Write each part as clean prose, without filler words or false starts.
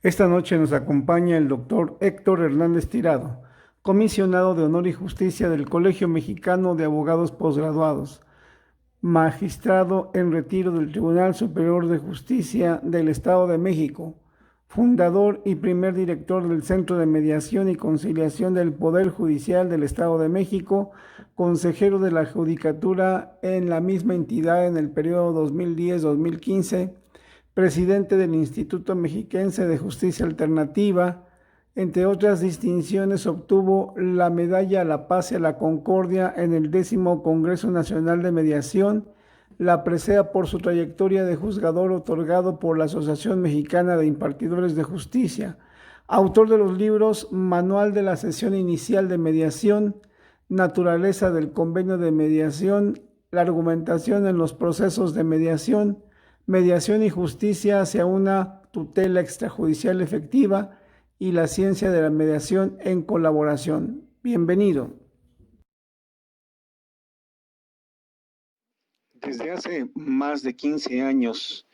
Esta noche nos acompaña el doctor Héctor Hernández Tirado, comisionado de Honor y Justicia del Colegio Mexicano de Abogados Posgraduados, magistrado en retiro del Tribunal Superior de Justicia del Estado de México, fundador y primer director del Centro de Mediación y Conciliación del Poder Judicial del Estado de México, consejero de la Judicatura en la misma entidad en el periodo 2010-2015, presidente del Instituto Mexiquense de Justicia Alternativa. Entre otras distinciones, obtuvo la Medalla a la Paz y a la Concordia en el 10º Congreso Nacional de Mediación, la presea por su trayectoria de juzgador otorgado por la Asociación Mexicana de Impartidores de Justicia, autor de los libros Manual de la Sesión Inicial de Mediación, Naturaleza del Convenio de Mediación, la argumentación en los procesos de mediación, Mediación y Justicia hacia una tutela extrajudicial efectiva y la ciencia de la mediación en colaboración. Bienvenido. Desde hace más de 15 años,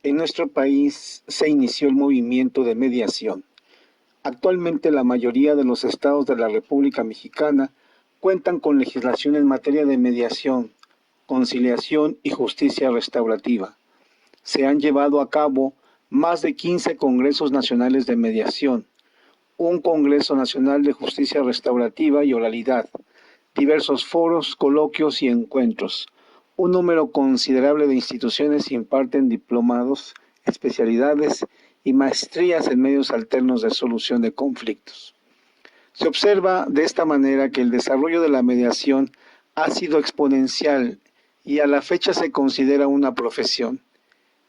en nuestro país se inició el movimiento de mediación. Actualmente la mayoría de los estados de la República Mexicana cuentan con legislación en materia de mediación, conciliación y justicia restaurativa. Se han llevado a cabo más de 15 congresos nacionales de mediación, un Congreso Nacional de Justicia Restaurativa y Oralidad, diversos foros, coloquios y encuentros. Un número considerable de instituciones imparten diplomados, especialidades y maestrías en medios alternos de solución de conflictos. Se observa de esta manera que el desarrollo de la mediación ha sido exponencial y a la fecha se considera una profesión.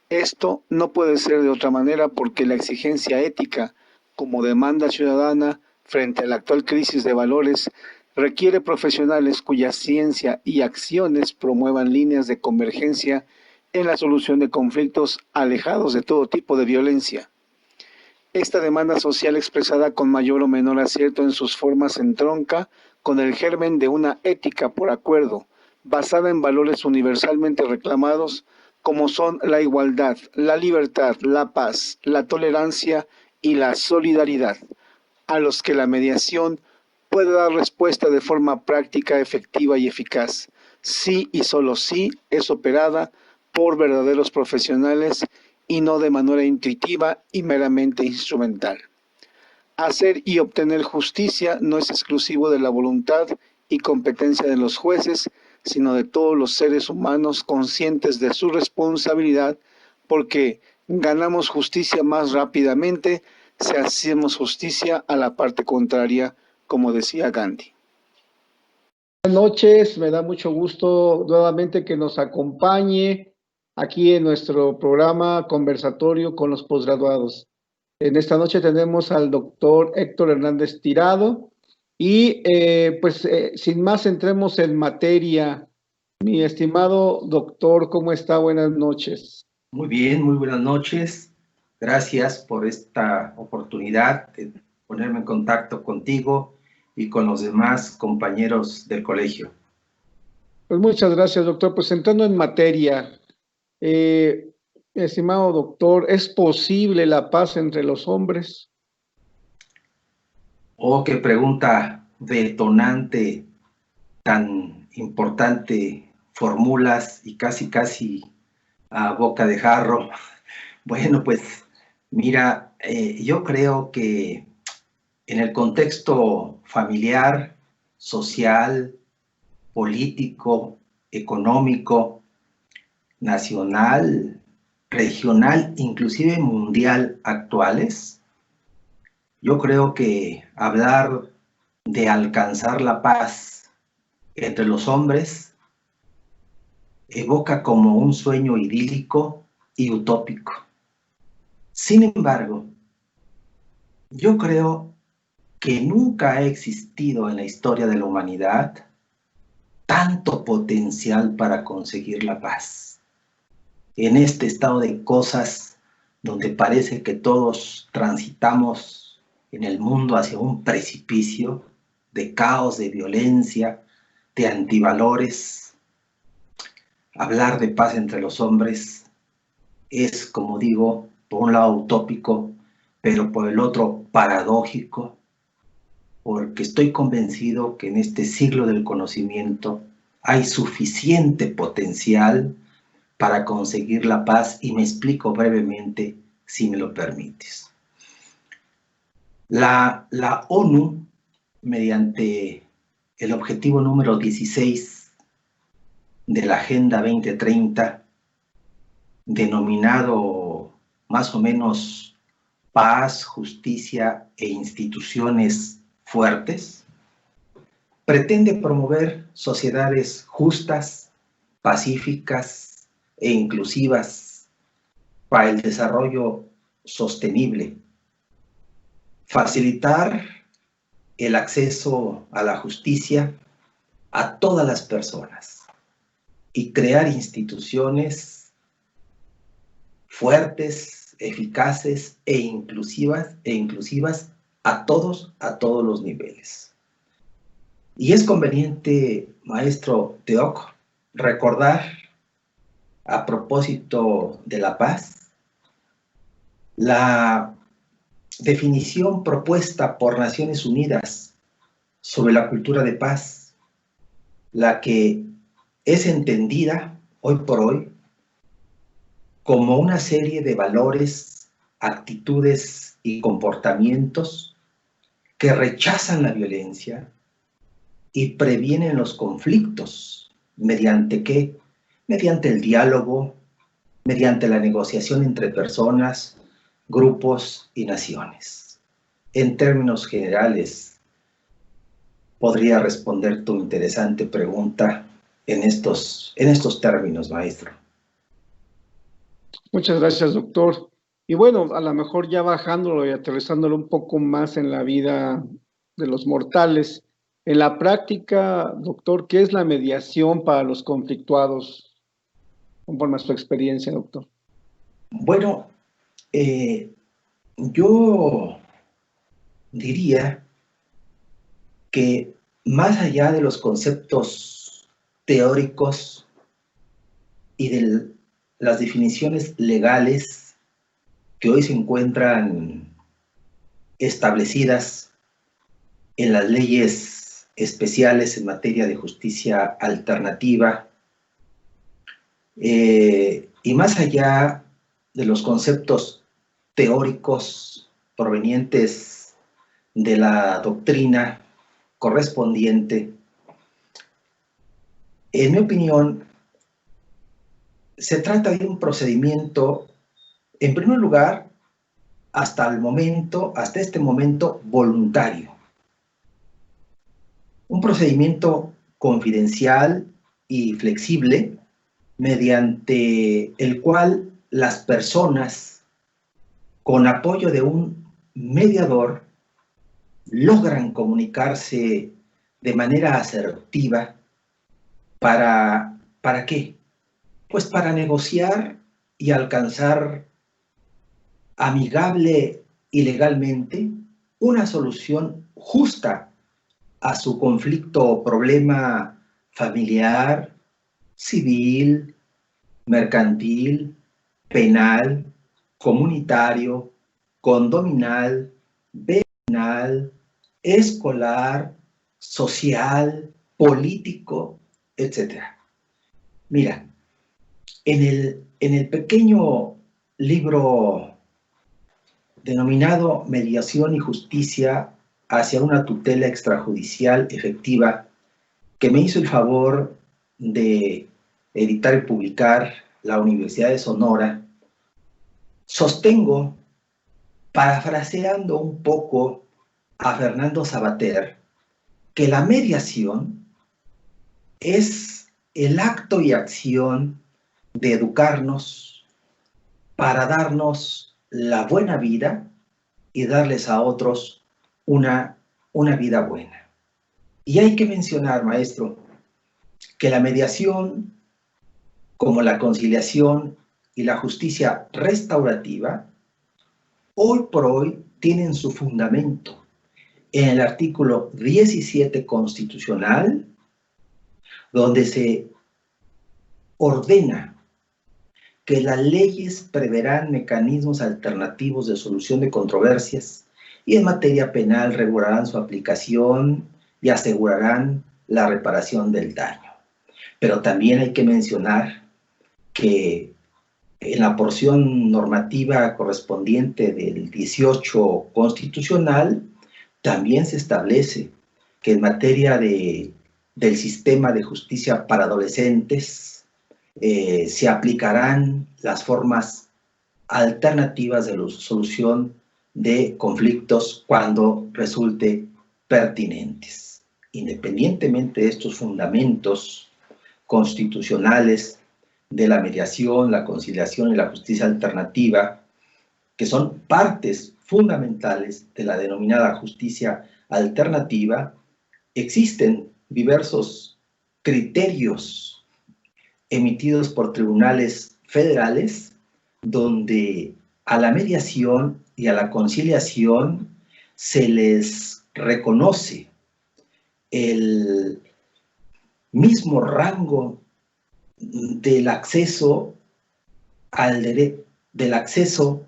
Esto no puede ser de otra manera porque la exigencia ética, como demanda ciudadana frente a la actual crisis de valores, requiere profesionales cuya ciencia y acciones promuevan líneas de convergencia en la solución de conflictos alejados de todo tipo de violencia. Esta demanda social expresada con mayor o menor acierto en sus formas entronca con el germen de una ética por acuerdo, basada en valores universalmente reclamados como son la igualdad, la libertad, la paz, la tolerancia y la solidaridad, a los que la mediación puede dar respuesta de forma práctica, efectiva y eficaz, si y solo si es operada por verdaderos profesionales y no de manera intuitiva y meramente instrumental. Hacer y obtener justicia no es exclusivo de la voluntad y competencia de los jueces, sino de todos los seres humanos conscientes de su responsabilidad, porque ganamos justicia más rápidamente si hacemos justicia a la parte contraria, como decía Gandhi. Buenas noches, me da mucho gusto nuevamente que nos acompañe aquí en nuestro programa conversatorio con los posgraduados. En esta noche tenemos al doctor Héctor Hernández Tirado y sin más entremos en materia. Mi estimado doctor, ¿cómo está? Buenas noches. Muy bien, muy buenas noches. Gracias por esta oportunidad de ponerme en contacto contigo y con los demás compañeros del colegio. Pues muchas gracias, doctor. Pues entrando en materia, estimado doctor, ¿es posible la paz entre los hombres? Oh, qué pregunta detonante, tan importante, formulas y casi a boca de jarro. Bueno, pues mira, yo creo que en el contexto familiar, social, político, económico, nacional, regional, inclusive mundial actuales, yo creo que hablar de alcanzar la paz entre los hombres evoca como un sueño idílico y utópico. Sin embargo, yo creo que nunca ha existido en la historia de la humanidad tanto potencial para conseguir la paz. En este estado de cosas donde parece que todos transitamos en el mundo hacia un precipicio de caos, de violencia, de antivalores, hablar de paz entre los hombres es, como digo, por un lado utópico, pero por el otro paradójico, porque estoy convencido que en este siglo del conocimiento hay suficiente potencial para conseguir la paz, y me explico brevemente, si me lo permites. La ONU, mediante el objetivo número 16 de la Agenda 2030, denominado más o menos paz, justicia e instituciones fuertes, pretende promover sociedades justas, pacíficas e inclusivas para el desarrollo sostenible, facilitar el acceso a la justicia a todas las personas y crear instituciones fuertes, eficaces e inclusivas a todos los niveles. Y es conveniente, maestro Teoc, recordar, a propósito de la paz, la definición propuesta por Naciones Unidas sobre la cultura de paz, la que es entendida hoy por hoy como una serie de valores, actitudes y comportamientos que rechazan la violencia y previenen los conflictos. ¿Mediante qué? Mediante el diálogo, mediante la negociación entre personas, grupos y naciones. En términos generales, podría responder tu interesante pregunta en estos términos, maestro. Muchas gracias, doctor. Y bueno, a lo mejor ya bajándolo y aterrizándolo un poco más en la vida de los mortales, en la práctica, doctor, ¿qué es la mediación para los conflictuados? Conforme a su experiencia, doctor. Bueno, yo diría que más allá de los conceptos teóricos y de las definiciones legales que hoy se encuentran establecidas en las leyes especiales en materia de justicia alternativa, y más allá de los conceptos teóricos provenientes de la doctrina correspondiente, en mi opinión, se trata de un procedimiento, en primer lugar, hasta este momento, voluntario. Un procedimiento confidencial y flexible, mediante el cual las personas, con apoyo de un mediador, logran comunicarse de manera asertiva. ¿Para qué? Pues para negociar y alcanzar amigable y legalmente una solución justa a su conflicto o problema familiar, civil, mercantil, penal, comunitario, condominal, vecinal, escolar, social, político, etc. Mira, en el pequeño libro denominado Mediación y Justicia hacia una tutela extrajudicial efectiva, que me hizo el favor de editar y publicar la Universidad de Sonora, sostengo, parafraseando un poco a Fernando Savater, que la mediación es el acto y acción de educarnos para darnos la buena vida y darles a otros una vida buena. Y hay que mencionar, maestro, que la mediación, como la conciliación y la justicia restaurativa, hoy por hoy tienen su fundamento en el artículo 17 constitucional, donde se ordena que las leyes preverán mecanismos alternativos de solución de controversias y en materia penal regularán su aplicación y asegurarán la reparación del daño. Pero también hay que mencionar que en la porción normativa correspondiente del 18 constitucional también se establece que en materia del sistema de justicia para adolescentes se aplicarán las formas alternativas de solución de conflictos cuando resulte pertinentes. Independientemente de estos fundamentos constitucionales de la mediación, la conciliación y la justicia alternativa, que son partes fundamentales de la denominada justicia alternativa, existen diversos criterios emitidos por tribunales federales donde a la mediación y a la conciliación se les reconoce el mismo rango del acceso del acceso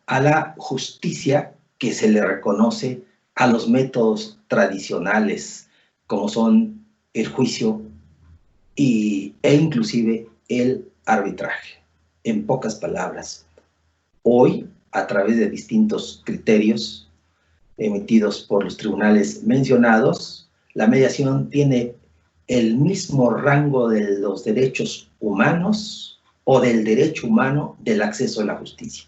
a la justicia que se le reconoce a los métodos tradicionales, como son el juicio e inclusive el arbitraje. En pocas palabras, hoy, a través de distintos criterios emitidos por los tribunales mencionados, la mediación tiene el mismo rango de los derechos humanos o del derecho humano del acceso a la justicia.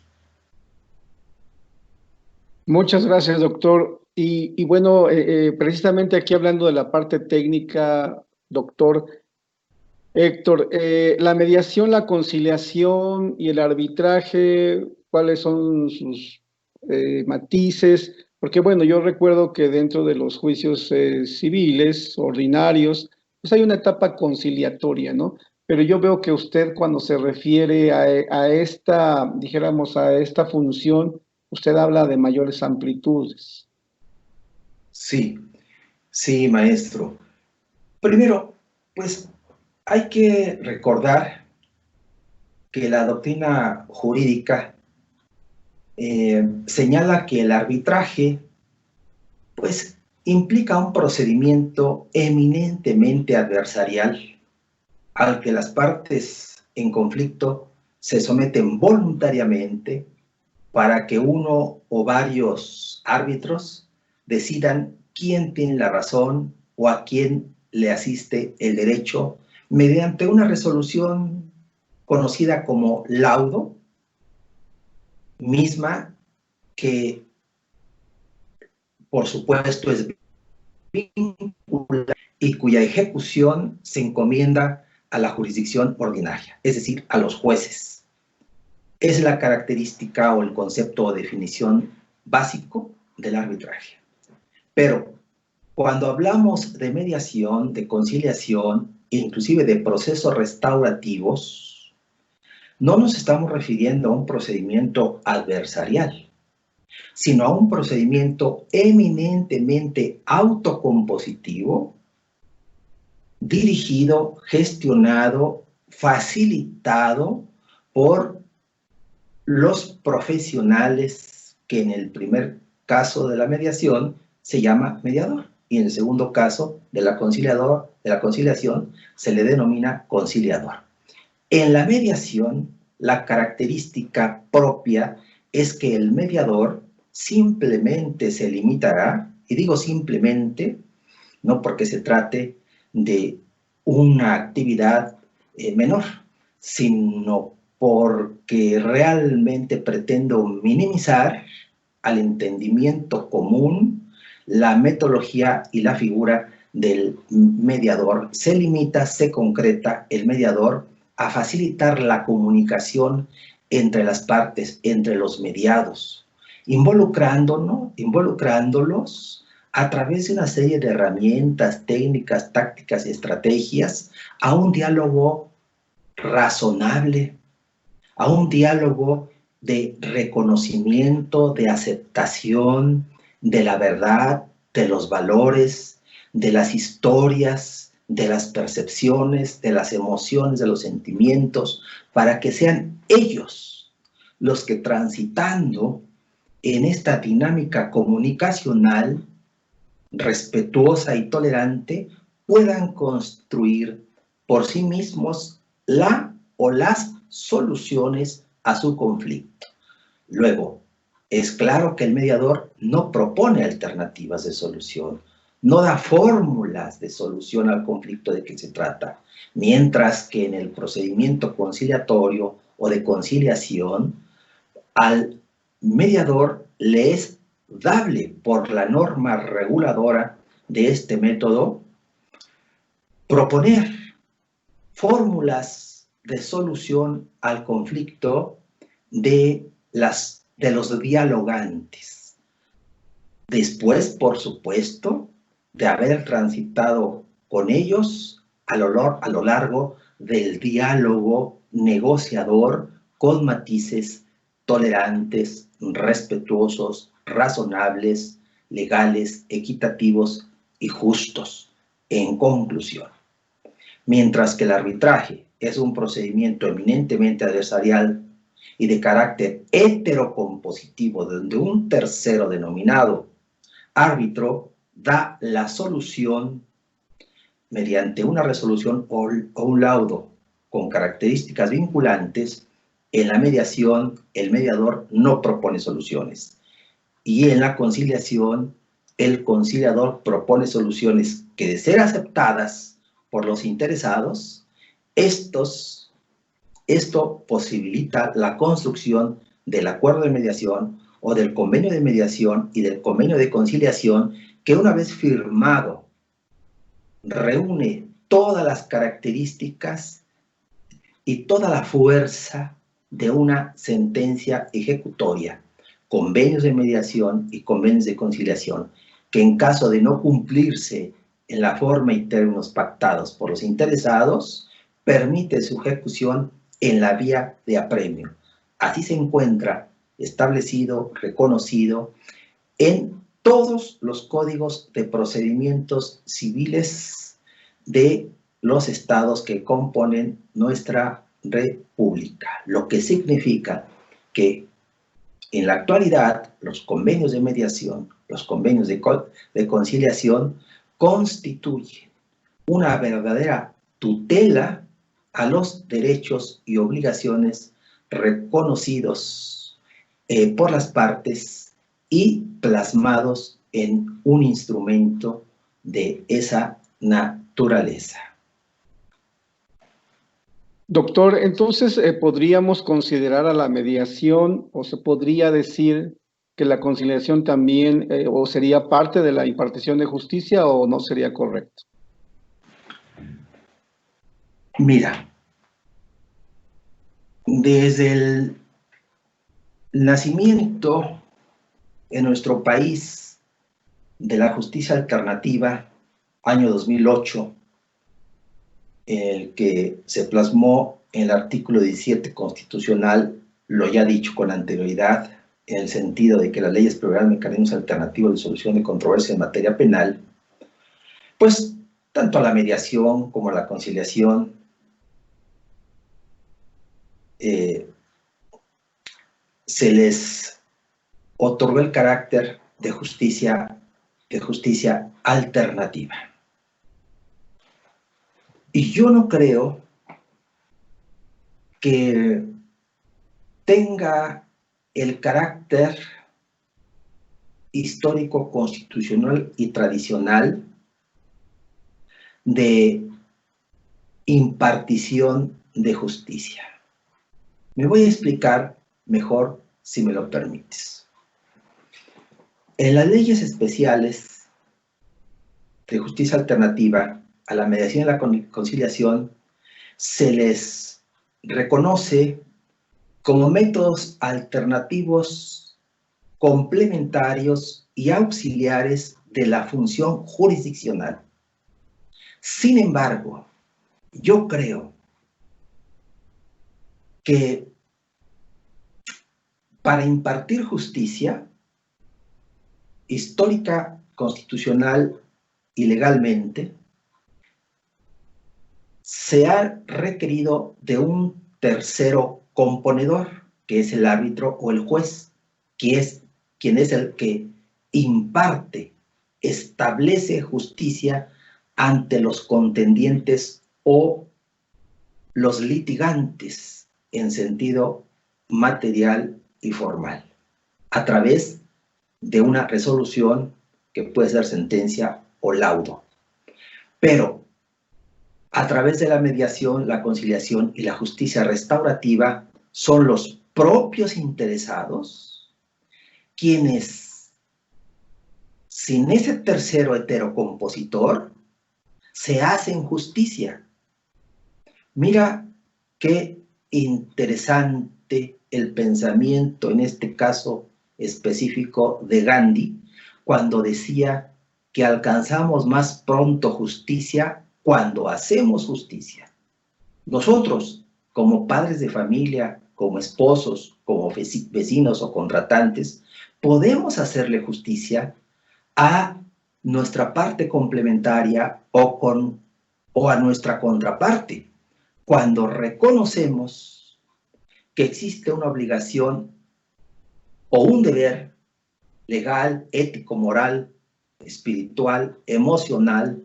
Muchas gracias, doctor. Y bueno, precisamente aquí hablando de la parte técnica, doctor Héctor, la mediación, la conciliación y el arbitraje, ¿cuáles son sus matices? Porque bueno, yo recuerdo que dentro de los juicios civiles ordinarios, pues hay una etapa conciliatoria, ¿no? Pero yo veo que usted cuando se refiere a esta, dijéramos, a esta función, usted habla de mayores amplitudes. Sí, sí, maestro. Primero, pues hay que recordar que la doctrina jurídica señala que el arbitraje, pues, implica un procedimiento eminentemente adversarial al que las partes en conflicto se someten voluntariamente para que uno o varios árbitros decidan quién tiene la razón o a quién le asiste el derecho mediante una resolución conocida como laudo, misma que, por supuesto, es vinculante y cuya ejecución se encomienda a la jurisdicción ordinaria, es decir, a los jueces. Es la característica o el concepto o definición básico del arbitraje. Pero cuando hablamos de mediación, de conciliación, inclusive de procesos restaurativos, no nos estamos refiriendo a un procedimiento adversarial, sino a un procedimiento eminentemente autocompositivo, dirigido, gestionado, facilitado por los profesionales que en el primer caso de la mediación se llama mediador y en el segundo caso de la conciliación se le denomina conciliador. En la mediación, la característica propia es que el mediador simplemente se limitará, y digo simplemente, no porque se trate de una actividad menor, sino porque realmente pretendo minimizar al entendimiento común la metodología y la figura del mediador. Se limita, se concreta el mediador a facilitar la comunicación entre las partes, entre los mediados, involucrándolos a través de una serie de herramientas, técnicas, tácticas y estrategias a un diálogo razonable, a un diálogo de reconocimiento, de aceptación de la verdad, de los valores, de las historias, de las percepciones, de las emociones, de los sentimientos, para que sean ellos los que, transitando en esta dinámica comunicacional respetuosa y tolerante, puedan construir por sí mismos la o las soluciones a su conflicto. Luego, es claro que el mediador no propone alternativas de solución, no da fórmulas de solución al conflicto de que se trata, mientras que en el procedimiento conciliatorio o de conciliación, al mediador le es dable por la norma reguladora de este método proponer fórmulas de solución al conflicto de los dialogantes. Después, por supuesto, de haber transitado con ellos a lo largo del diálogo negociador con matices tolerantes, respetuosos, razonables, legales, equitativos y justos. En conclusión, mientras que el arbitraje es un procedimiento eminentemente adversarial y de carácter heterocompositivo, donde un tercero denominado árbitro da la solución mediante una resolución o un laudo con características vinculantes, en la mediación el mediador no propone soluciones. Y en la conciliación, el conciliador propone soluciones que, de ser aceptadas por los interesados, esto posibilita la construcción del acuerdo de mediación o del convenio de mediación y del convenio de conciliación, que una vez firmado reúne todas las características y toda la fuerza de una sentencia ejecutoria, convenios de mediación y convenios de conciliación, que en caso de no cumplirse en la forma y términos pactados por los interesados, permite su ejecución en la vía de apremio. Así se encuentra establecido, reconocido en todos los códigos de procedimientos civiles de los estados que componen nuestra república, lo que significa que en la actualidad los convenios de mediación, los convenios de conciliación constituyen una verdadera tutela a los derechos y obligaciones reconocidos por las partes y plasmados en un instrumento de esa naturaleza. Doctor, entonces, ¿podríamos considerar a la mediación o se podría decir que la conciliación también o sería parte de la impartición de justicia o no sería correcto? Mira, desde el nacimiento en nuestro país de la justicia alternativa, año 2008, el que se plasmó en el artículo 17 constitucional, lo ya dicho con anterioridad, en el sentido de que las leyes preverán mecanismos alternativos de solución de controversia en materia penal, pues tanto a la mediación como a la conciliación se les otorgó el carácter de justicia alternativa. Y yo no creo que tenga el carácter histórico, constitucional y tradicional de impartición de justicia. Me voy a explicar mejor si me lo permites. En las leyes especiales de justicia alternativa, a la mediación y la conciliación se les reconoce como métodos alternativos, complementarios y auxiliares de la función jurisdiccional. Sin embargo, yo creo que para impartir justicia histórica, constitucional y legalmente, se ha requerido de un tercero componedor, que es el árbitro o el juez, quien es el que imparte, establece justicia ante los contendientes o los litigantes en sentido material y formal, a través de una resolución que puede ser sentencia o laudo. Pero a través de la mediación, la conciliación y la justicia restaurativa son los propios interesados quienes, sin ese tercero heterocompositor, se hacen justicia. Mira qué interesante el pensamiento, en este caso específico de Gandhi, cuando decía que alcanzamos más pronto justicia cuando hacemos justicia. Nosotros, como padres de familia, como esposos, como vecinos o contratantes, podemos hacerle justicia a nuestra parte complementaria o a nuestra contraparte, cuando reconocemos que existe una obligación o un deber legal, ético, moral, espiritual, emocional,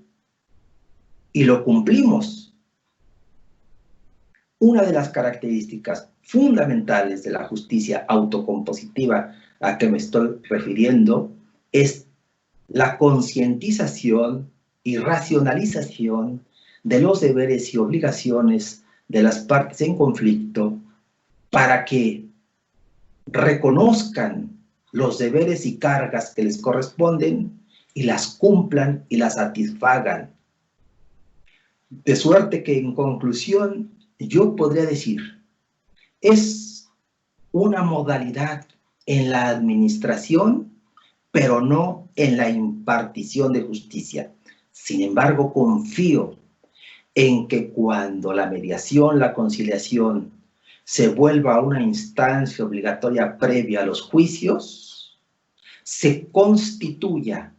y lo cumplimos. Una de las características fundamentales de la justicia autocompositiva a que me estoy refiriendo es la concientización y racionalización de los deberes y obligaciones de las partes en conflicto para que reconozcan los deberes y cargas que les corresponden y las cumplan y las satisfagan. De suerte que, en conclusión, yo podría decir, es una modalidad en la administración, pero no en la impartición de justicia. Sin embargo, confío en que cuando la mediación, la conciliación, se vuelva una instancia obligatoria previa a los juicios, se constituya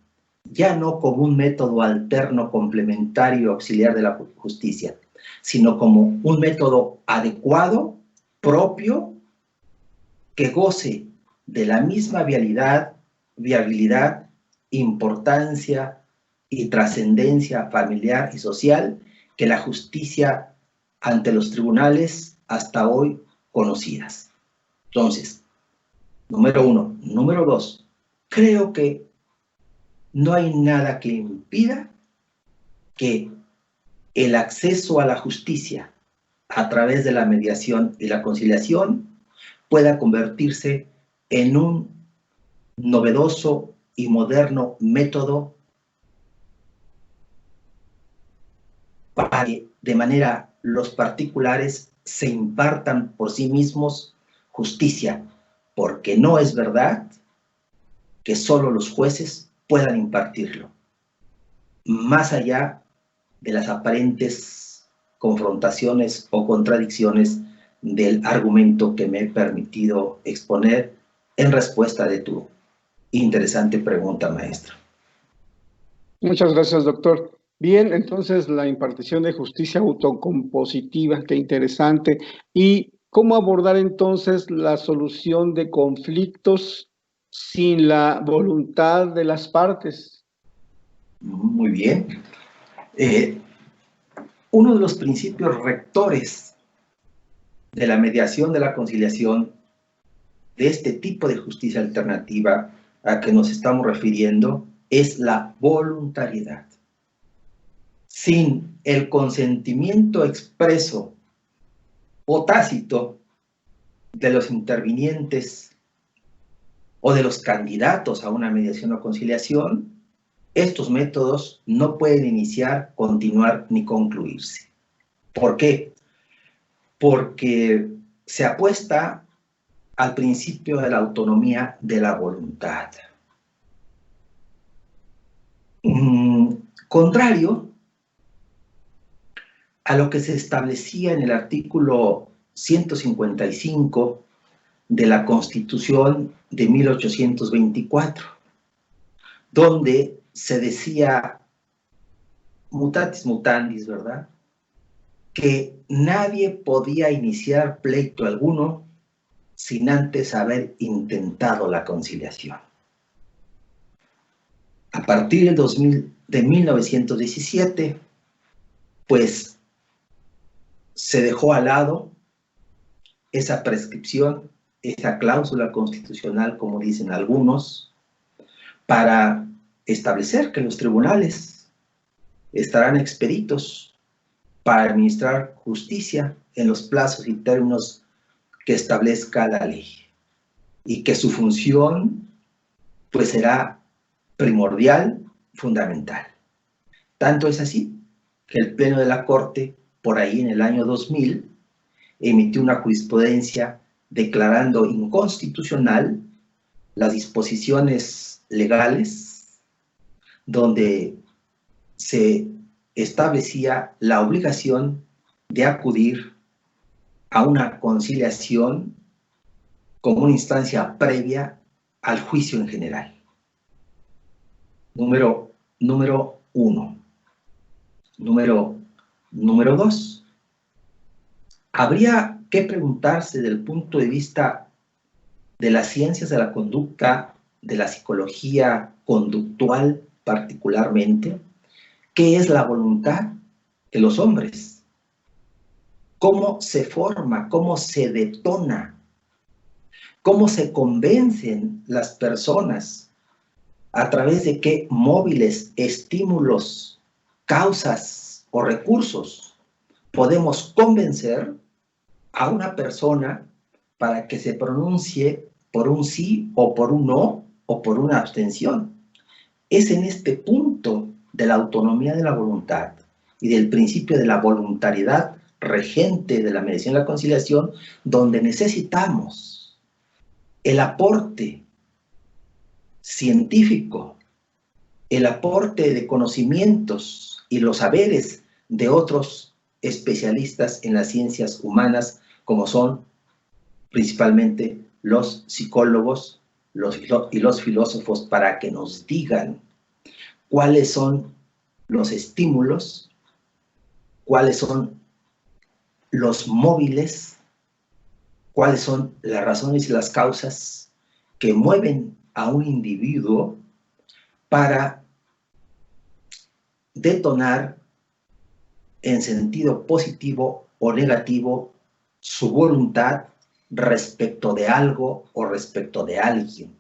ya no como un método alterno, complementario, auxiliar de la justicia, sino como un método adecuado, propio, que goce de la misma viabilidad, importancia y trascendencia familiar y social que la justicia ante los tribunales hasta hoy conocidas. Entonces, número uno. Número dos, creo que no hay nada que impida que el acceso a la justicia a través de la mediación y la conciliación pueda convertirse en un novedoso y moderno método para que de manera los particulares se impartan por sí mismos justicia, porque no es verdad que solo los jueces puedan impartirlo, más allá de las aparentes confrontaciones o contradicciones del argumento que me he permitido exponer en respuesta de tu interesante pregunta, maestro. Muchas gracias, doctor. Bien, entonces la impartición de justicia autocompositiva, qué interesante. ¿Y cómo abordar entonces la solución de conflictos sin la voluntad de las partes? Muy bien. Uno de los principios rectores de la mediación, de la conciliación, de este tipo de justicia alternativa a que nos estamos refiriendo, es la voluntariedad. Sin el consentimiento expreso o tácito de los intervinientes o de los candidatos a una mediación o conciliación, estos métodos no pueden iniciar, continuar ni concluirse. ¿Por qué? Porque se apuesta al principio de la autonomía de la voluntad. Contrario a lo que se establecía en el artículo 155 de la Constitución de 1824, donde se decía mutatis mutandis, ¿verdad?, que nadie podía iniciar pleito alguno sin antes haber intentado la conciliación. A partir de 1917, pues se dejó al lado esa prescripción, esa cláusula constitucional, como dicen algunos, para establecer que los tribunales estarán expeditos para administrar justicia en los plazos y términos que establezca la ley, y que su función pues será primordial, fundamental. Tanto es así que el Pleno de la Corte, por ahí en el año 2000, emitió una jurisprudencia declarando inconstitucional las disposiciones legales donde se establecía la obligación de acudir a una conciliación como una instancia previa al juicio en general. Número uno. Número dos. Habría que preguntarse desde el punto de vista de las ciencias de la conducta, de la psicología conductual particularmente, ¿qué es la voluntad de los hombres? ¿Cómo se forma? ¿Cómo se detona? ¿Cómo se convencen las personas? ¿A través de qué móviles, estímulos, causas o recursos podemos convencer a una persona para que se pronuncie por un sí o por un no o por una abstención? Es en este punto de la autonomía de la voluntad y del principio de la voluntariedad regente de la mediación y la conciliación donde necesitamos el aporte científico, el aporte de conocimientos y los saberes de otros especialistas en las ciencias humanas, como son principalmente los psicólogos y los filósofos, para que nos digan cuáles son los estímulos, cuáles son los móviles, cuáles son las razones y las causas que mueven a un individuo para detonar en sentido positivo o negativo su voluntad respecto de algo o respecto de alguien.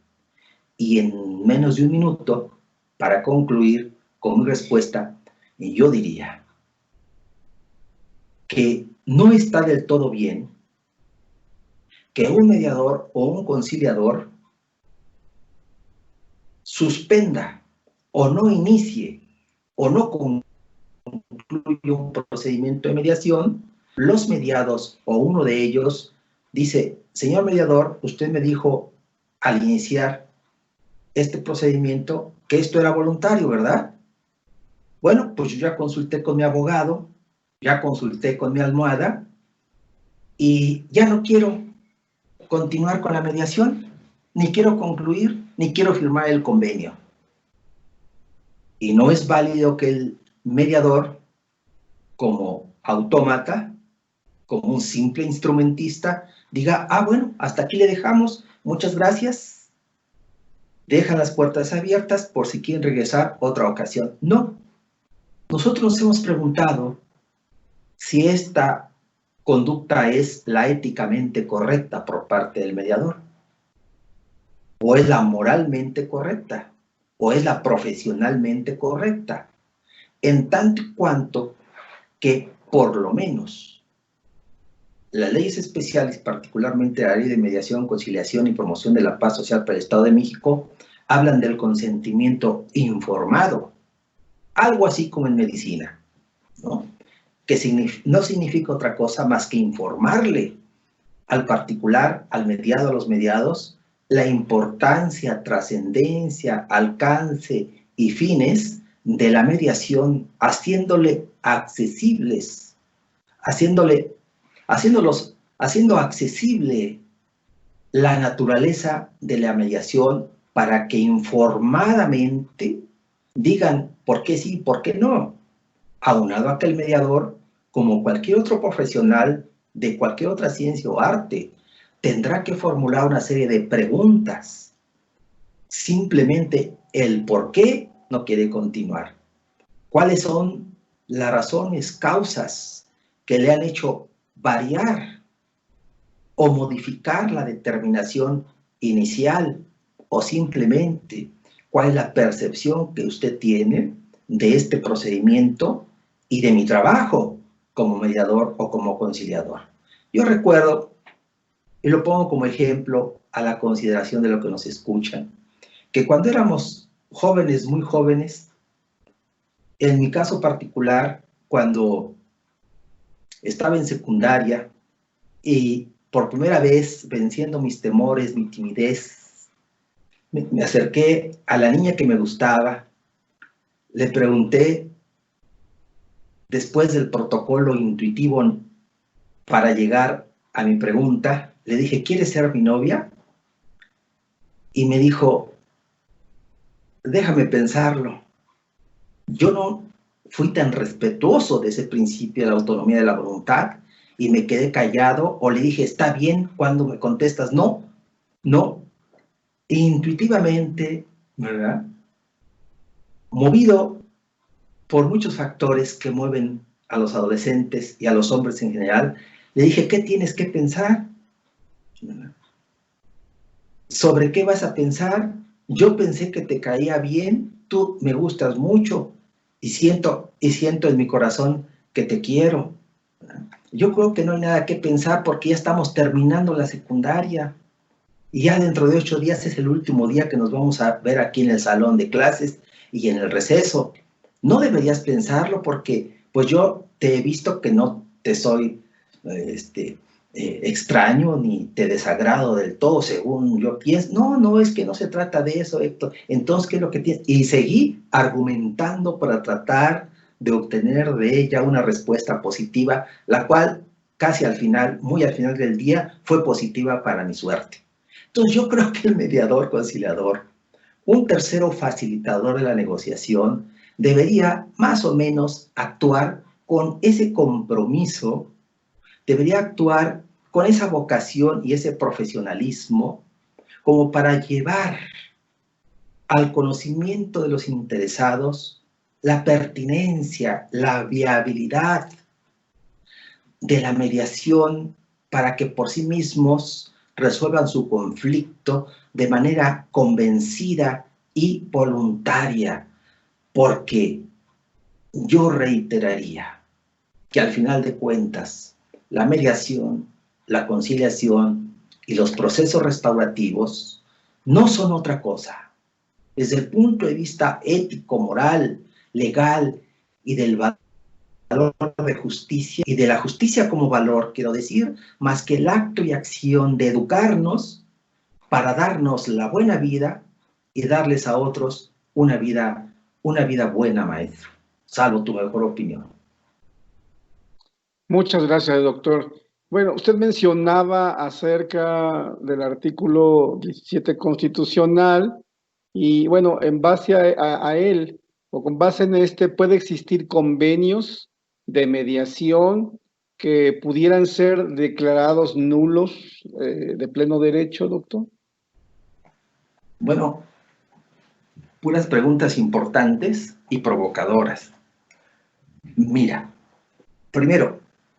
Y en menos de un minuto, para concluir con mi respuesta, yo diría que no está del todo bien que un mediador o un conciliador suspenda o no inicie o no concluya un procedimiento de mediación. Los mediados o uno de ellos dice: señor mediador, usted me dijo al iniciar este procedimiento que esto era voluntario, ¿verdad? Bueno, pues yo ya consulté con mi abogado, ya consulté con mi almohada y ya no quiero continuar con la mediación, ni quiero concluir, ni quiero firmar el convenio. Y no es válido que el mediador, como autómata, como un simple instrumentista, diga: ah, bueno, hasta aquí le dejamos, muchas gracias, dejan las puertas abiertas por si quieren regresar otra ocasión. No, nosotros nos hemos preguntado si esta conducta es la éticamente correcta por parte del mediador, o es la moralmente correcta, o es la profesionalmente correcta, en tanto y cuanto que, por lo menos, las leyes especiales, particularmente la Ley de Mediación, Conciliación y Promoción de la Paz Social para el Estado de México, hablan del consentimiento informado, algo así como en medicina, ¿no? Que no significa otra cosa más que informarle al particular, al mediado, a los mediados, la importancia, trascendencia, alcance y fines de la mediación, haciendo accesible la naturaleza de la mediación para que informadamente digan por qué sí y por qué no, aunado a que el mediador como cualquier otro profesional de cualquier otra ciencia o arte, tendrá que formular una serie de preguntas. Simplemente el por qué no quiere continuar. ¿Cuáles son las razones, causas que le han hecho variar o modificar la determinación inicial? O simplemente, ¿cuál es la percepción que usted tiene de este procedimiento y de mi trabajo como mediador o como conciliador? Yo recuerdo, y lo pongo como ejemplo a la consideración de lo que nos escuchan, que cuando éramos jóvenes, muy jóvenes, en mi caso particular, cuando estaba en secundaria y por primera vez, venciendo mis temores, mi timidez, me acerqué a la niña que me gustaba, le pregunté, después del protocolo intuitivo para llegar a mi pregunta, le dije, ¿quieres ser mi novia? Y me dijo, déjame pensarlo. Yo no fui tan respetuoso de ese principio de la autonomía de la voluntad y me quedé callado o le dije, está bien cuando me contestas, no, no. E intuitivamente, ¿verdad? Movido por muchos factores que mueven a los adolescentes y a los hombres en general, le dije, ¿qué tienes que pensar? ¿Sobre qué vas a pensar? Yo pensé que te caía bien, tú me gustas mucho y siento en mi corazón que te quiero. Yo creo que no hay nada que pensar porque ya estamos terminando la secundaria y ya dentro de 8 días es el último día que nos vamos a ver aquí en el salón de clases y en el receso. No deberías pensarlo porque pues yo te he visto que no te soy extraño ni te desagrado del todo según yo pienso. No, es que no se trata de eso, Héctor. Entonces, ¿qué es lo que tienes? Y seguí argumentando para tratar de obtener de ella una respuesta positiva, la cual casi al final, muy al final del día, fue positiva para mi suerte. Entonces yo creo que el mediador conciliador, un tercero facilitador de la negociación, debería más o menos actuar con ese compromiso, debería actuar con esa vocación y ese profesionalismo como para llevar al conocimiento de los interesados la pertinencia, la viabilidad de la mediación para que por sí mismos resuelvan su conflicto de manera convencida y voluntaria, porque yo reiteraría que al final de cuentas la mediación, la conciliación y los procesos restaurativos no son otra cosa. Desde el punto de vista ético, moral, legal y del valor de justicia y de la justicia como valor, quiero decir, más que el acto y acción de educarnos para darnos la buena vida y darles a otros una vida buena, maestro. Salvo tu mejor opinión. Muchas gracias, doctor. Bueno, usted mencionaba acerca del artículo 17 constitucional y bueno, en base a él o con base en este puede existir convenios de mediación que pudieran ser declarados nulos de pleno derecho, doctor. Bueno, puras preguntas importantes y provocadoras. Mira, primero,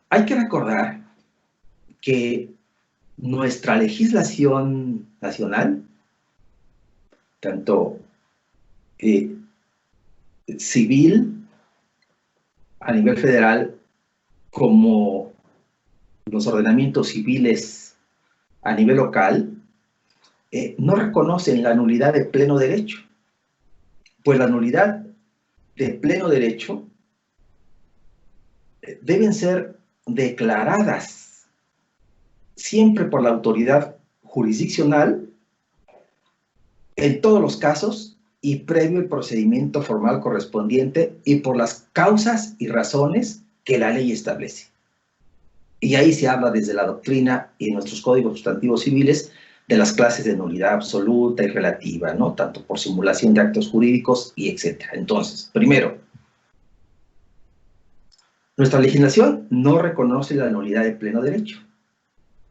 hay que recordar que nuestra legislación nacional, tanto civil a nivel federal como los ordenamientos civiles a nivel local, no reconocen la nulidad de pleno derecho. Pues la nulidad de pleno derecho deben ser declaradas siempre por la autoridad jurisdiccional en todos los casos y previo el procedimiento formal correspondiente y por las causas y razones que la ley establece. Y ahí se habla desde la doctrina y en nuestros códigos sustantivos civiles de las clases de nulidad absoluta y relativa, ¿no? Tanto por simulación de actos jurídicos y etcétera. Entonces, primero, Nuestra legislación no reconoce la nulidad de pleno derecho.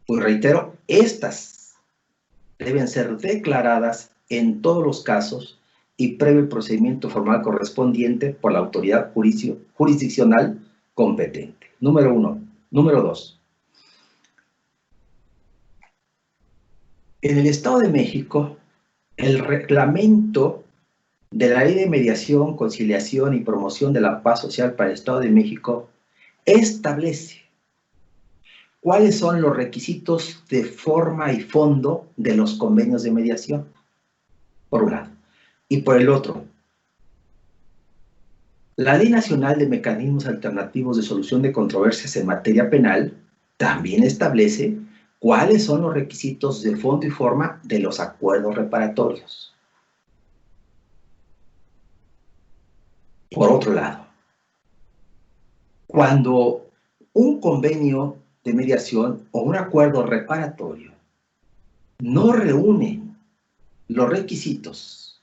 Pues reitero, estas deben ser declaradas en todos los casos y previo el procedimiento formal correspondiente por la autoridad jurisdiccional competente. Número 1. Número 2. En el Estado de México, el reglamento de la Ley de Mediación, Conciliación y Promoción de la Paz Social para el Estado de México establece cuáles son los requisitos de forma y fondo de los convenios de mediación, por un lado. Y por el otro, la Ley Nacional de Mecanismos Alternativos de Solución de Controversias en materia penal también establece cuáles son los requisitos de fondo y forma de los acuerdos reparatorios. Por otro lado, cuando un convenio de mediación o un acuerdo reparatorio no reúnen los requisitos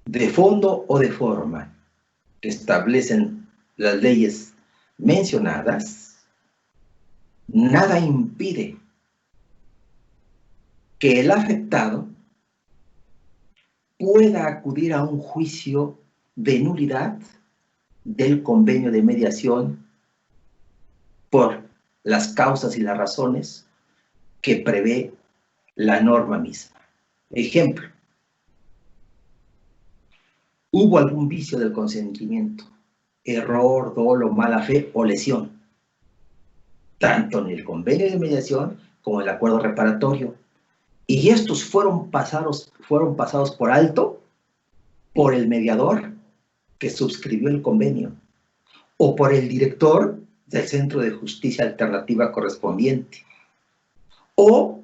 de fondo o de forma que establecen las leyes mencionadas, nada impide que el afectado pueda acudir a un juicio de nulidad del convenio de mediación por las causas y las razones que prevé la norma misma. Ejemplo, hubo algún vicio del consentimiento, error, dolo, mala fe o lesión, tanto en el convenio de mediación como en el acuerdo reparatorio, y estos fueron pasados por alto por el mediador que suscribió el convenio o por el director del Centro de Justicia Alternativa correspondiente o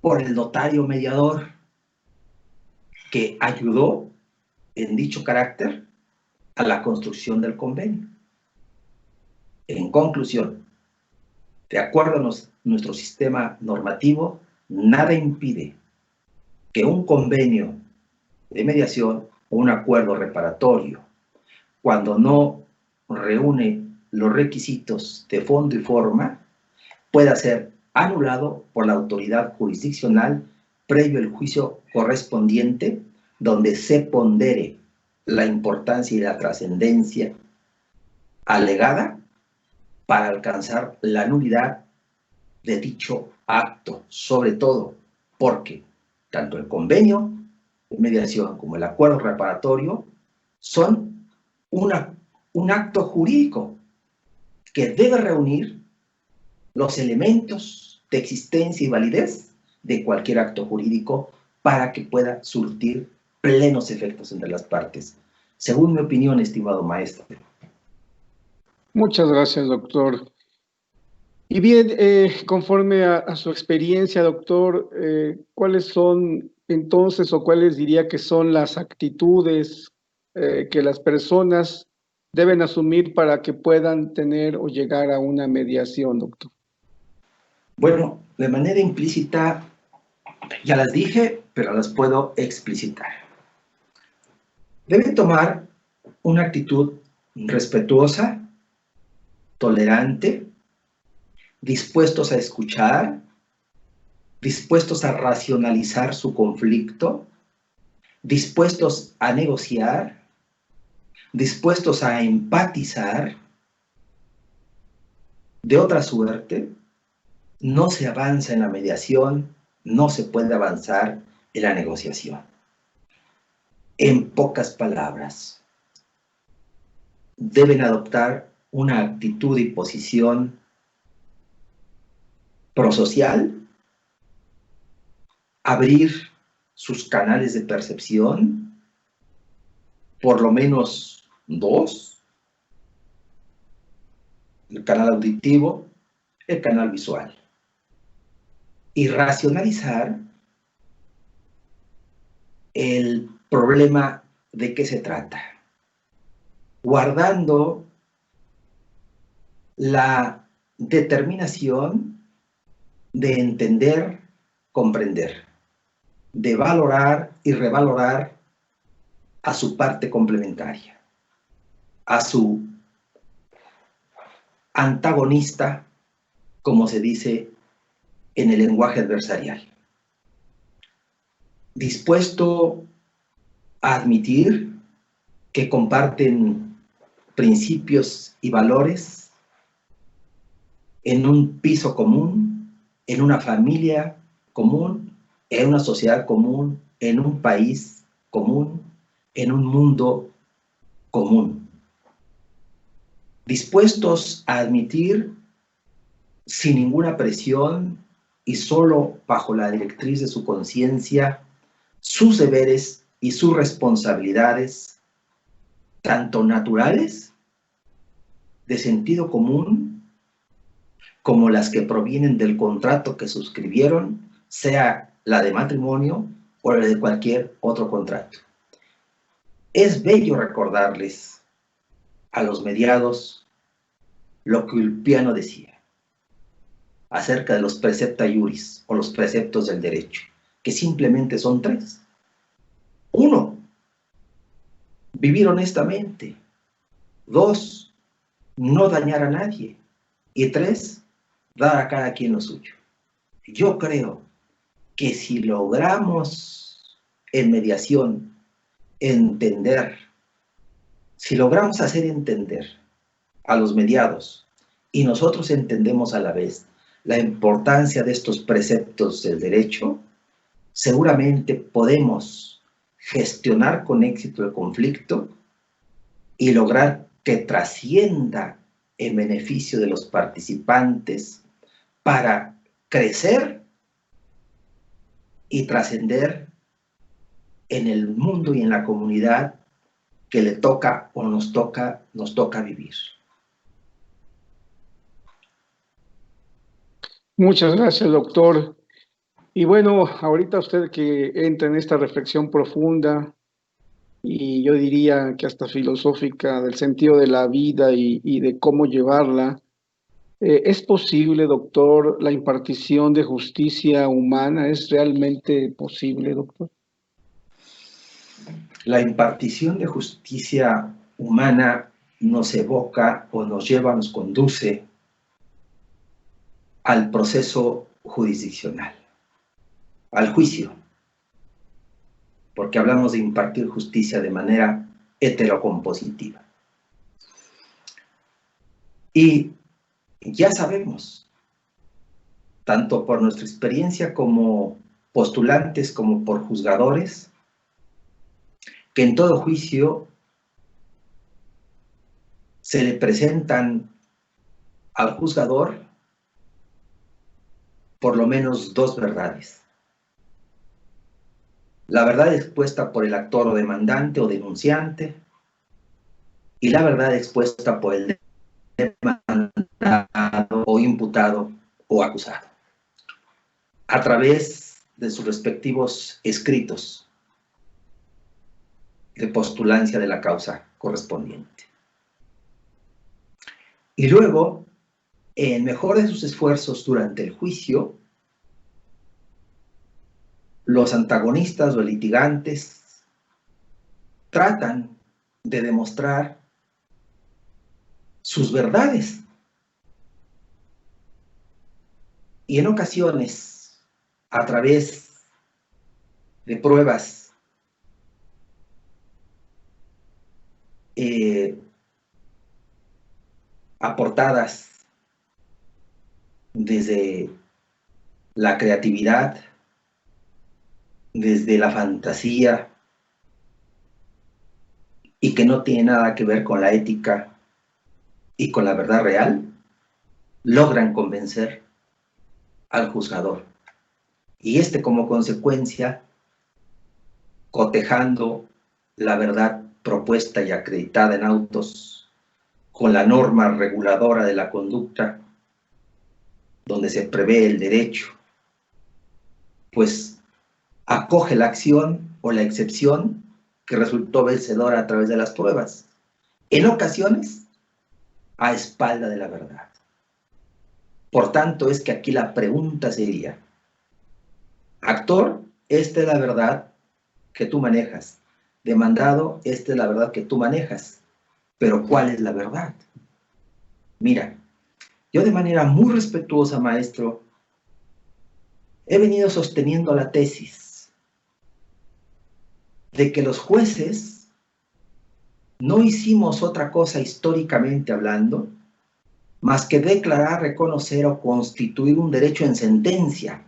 por el notario mediador que ayudó en dicho carácter a la construcción del convenio. En conclusión, de acuerdo a nuestro sistema normativo, nada impide que un convenio de mediación o un acuerdo reparatorio, cuando no reúne los requisitos de fondo y forma, pueda ser anulado por la autoridad jurisdiccional previo al juicio correspondiente, donde se pondere la importancia y la trascendencia alegada para alcanzar la nulidad de dicho acto, sobre todo porque tanto el convenio de mediación como el acuerdo reparatorio son un acto jurídico que debe reunir los elementos de existencia y validez de cualquier acto jurídico para que pueda surtir plenos efectos entre las partes. Según mi opinión, estimado maestro. Muchas gracias, doctor. Y bien, conforme a su experiencia, doctor, ¿cuáles son entonces o cuáles diría que son las actitudes que las personas deben asumir para que puedan tener o llegar a una mediación, doctor? Bueno, de manera implícita, ya las dije, pero las puedo explicitar. Deben tomar una actitud respetuosa, tolerante, dispuestos a escuchar, dispuestos a racionalizar su conflicto, dispuestos a negociar, dispuestos a empatizar. De otra suerte, no se avanza en la mediación, no se puede avanzar en la negociación. En pocas palabras, deben adoptar una actitud y posición prosocial, abrir sus canales de percepción, por lo menos 2, el canal auditivo, el canal visual, y racionalizar el problema de qué se trata, guardando la determinación de entender, comprender, de valorar y revalorar a su parte complementaria, a su antagonista, como se dice en el lenguaje adversarial. Dispuesto a admitir que comparten principios y valores en un piso común, en una familia común, en una sociedad común, en un país común, en un mundo común. Dispuestos a admitir sin ninguna presión y solo bajo la directriz de su conciencia sus deberes y sus responsabilidades, tanto naturales, de sentido común, como las que provienen del contrato que suscribieron, sea la de matrimonio o la de cualquier otro contrato. Es bello recordarles a los mediados lo que Ulpiano decía acerca de los precepta iuris o los preceptos del derecho, que simplemente son 3. 1, vivir honestamente. 2, no dañar a nadie. Y 3, dar a cada quien lo suyo. Yo creo que si logramos en mediación entender, si logramos hacer entender a los mediados y nosotros entendemos a la vez la importancia de estos preceptos del derecho, seguramente podemos gestionar con éxito el conflicto y lograr que trascienda en beneficio de los participantes para crecer y trascender en el mundo y en la comunidad que le toca o nos toca vivir. Muchas gracias, doctor. Y bueno, ahorita usted que entra en esta reflexión profunda y yo diría que hasta filosófica del sentido de la vida y de cómo llevarla, ¿es posible, doctor, la impartición de justicia humana? ¿Es realmente posible, doctor? La impartición de justicia humana nos evoca o nos lleva, nos conduce al proceso jurisdiccional, al juicio, porque hablamos de impartir justicia de manera heterocompositiva. Y ya sabemos, tanto por nuestra experiencia como postulantes, como por juzgadores, que en todo juicio se le presentan al juzgador por lo menos 2 verdades. La verdad expuesta por el actor o demandante o denunciante y la verdad expuesta por el demandado o imputado o acusado a través de sus respectivos escritos de postulancia de la causa correspondiente. Y luego, en mejor de sus esfuerzos durante el juicio, los antagonistas o litigantes tratan de demostrar sus verdades. Y en ocasiones, a través de pruebas aportadas desde la creatividad, desde la fantasía, y que no tiene nada que ver con la ética y con la verdad real, logran convencer al juzgador. Y como consecuencia, cotejando la verdad propuesta y acreditada en autos con la norma reguladora de la conducta, donde se prevé el derecho, pues acoge la acción o la excepción que resultó vencedora a través de las pruebas, en ocasiones a espalda de la verdad. Por tanto, es que aquí la pregunta sería: actor, esta es la verdad que tú manejas. Demandado, esta es la verdad que tú manejas. Pero ¿cuál es la verdad? Mira, Yo de manera muy respetuosa, maestro, he venido sosteniendo la tesis de que los jueces no hicimos otra cosa históricamente hablando más que declarar, reconocer o constituir un derecho en sentencia.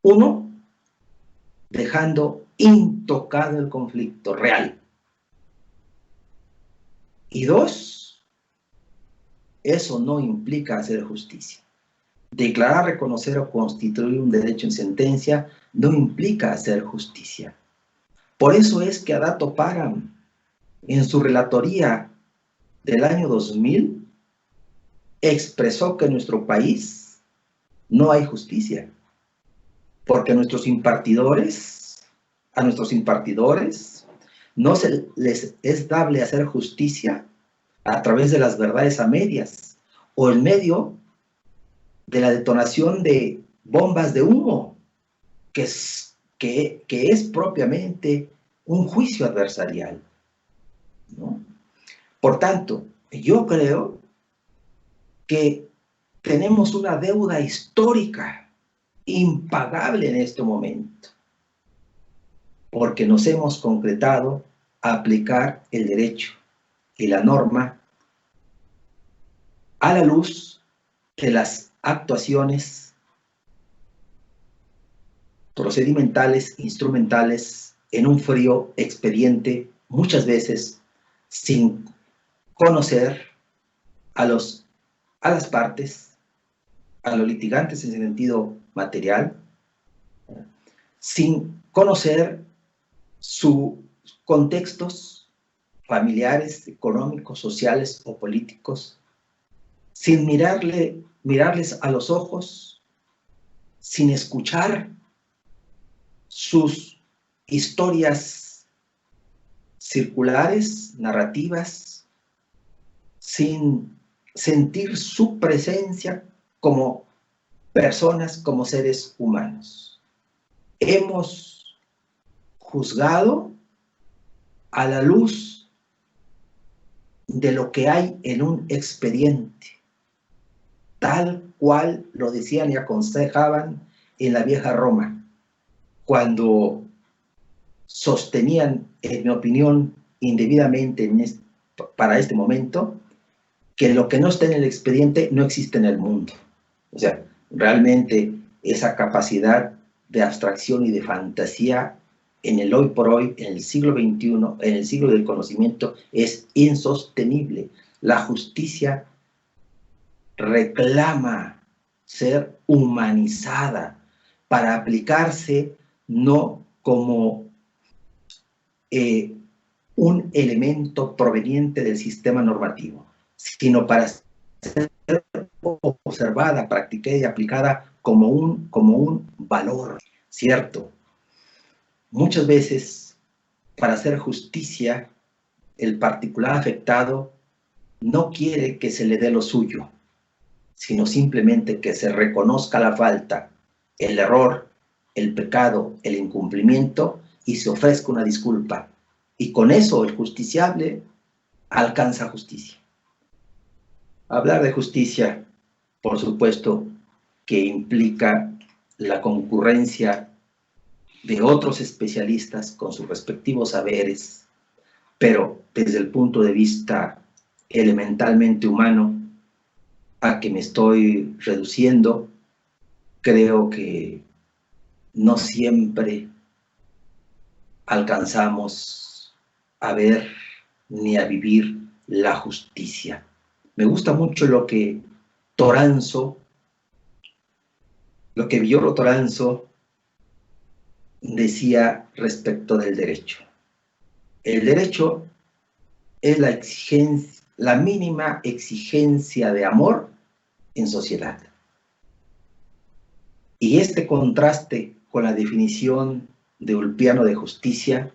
Uno, dejando intocado el conflicto real. Y dos, eso no implica hacer justicia. Declarar, reconocer o constituir un derecho en sentencia no implica hacer justicia. Por eso es que Adato Param, en su relatoría del año 2000, expresó que en nuestro país no hay justicia, porque a nuestros impartidores no se les es dable hacer justicia a través de las verdades a medias o en medio de la detonación de bombas de humo, que es propiamente un juicio adversarial, ¿no? Por tanto, yo creo que tenemos una deuda histórica impagable en este momento, porque nos hemos concretado a aplicar el derecho y la norma a la luz de las actuaciones procedimentales, instrumentales, en un frío expediente, muchas veces sin conocer a las partes, a los litigantes en sentido material, sin conocer sus contextos familiares, económicos, sociales o políticos, sin mirarles a los ojos, sin escuchar sus historias circulares, narrativas, sin sentir su presencia como personas, como seres humanos. Hemos juzgado a la luz de lo que hay en un expediente, tal cual lo decían y aconsejaban en la vieja Roma, cuando sostenían, en mi opinión, indebidamente para este momento, que lo que no está en el expediente no existe en el mundo. O sea, realmente esa capacidad de abstracción y de fantasía en el hoy por hoy, en el siglo XXI, en el siglo del conocimiento, es insostenible. La justicia reclama ser humanizada para aplicarse no como un elemento proveniente del sistema normativo, sino para ser observada, practicada y aplicada como un valor, ¿cierto? Muchas veces, para hacer justicia, el particular afectado no quiere que se le dé lo suyo, sino simplemente que se reconozca la falta, el error, el pecado, el incumplimiento y se ofrezca una disculpa. Y con eso el justiciable alcanza justicia. Hablar de justicia, por supuesto, que implica la concurrencia de otros especialistas con sus respectivos saberes, pero desde el punto de vista elementalmente humano a que me estoy reduciendo, creo que no siempre alcanzamos a ver ni a vivir la justicia. Me gusta mucho lo que Villoro Toranzo decía respecto del derecho. El derecho es la mínima exigencia de amor en sociedad. Y este contraste con la definición de Ulpiano de justicia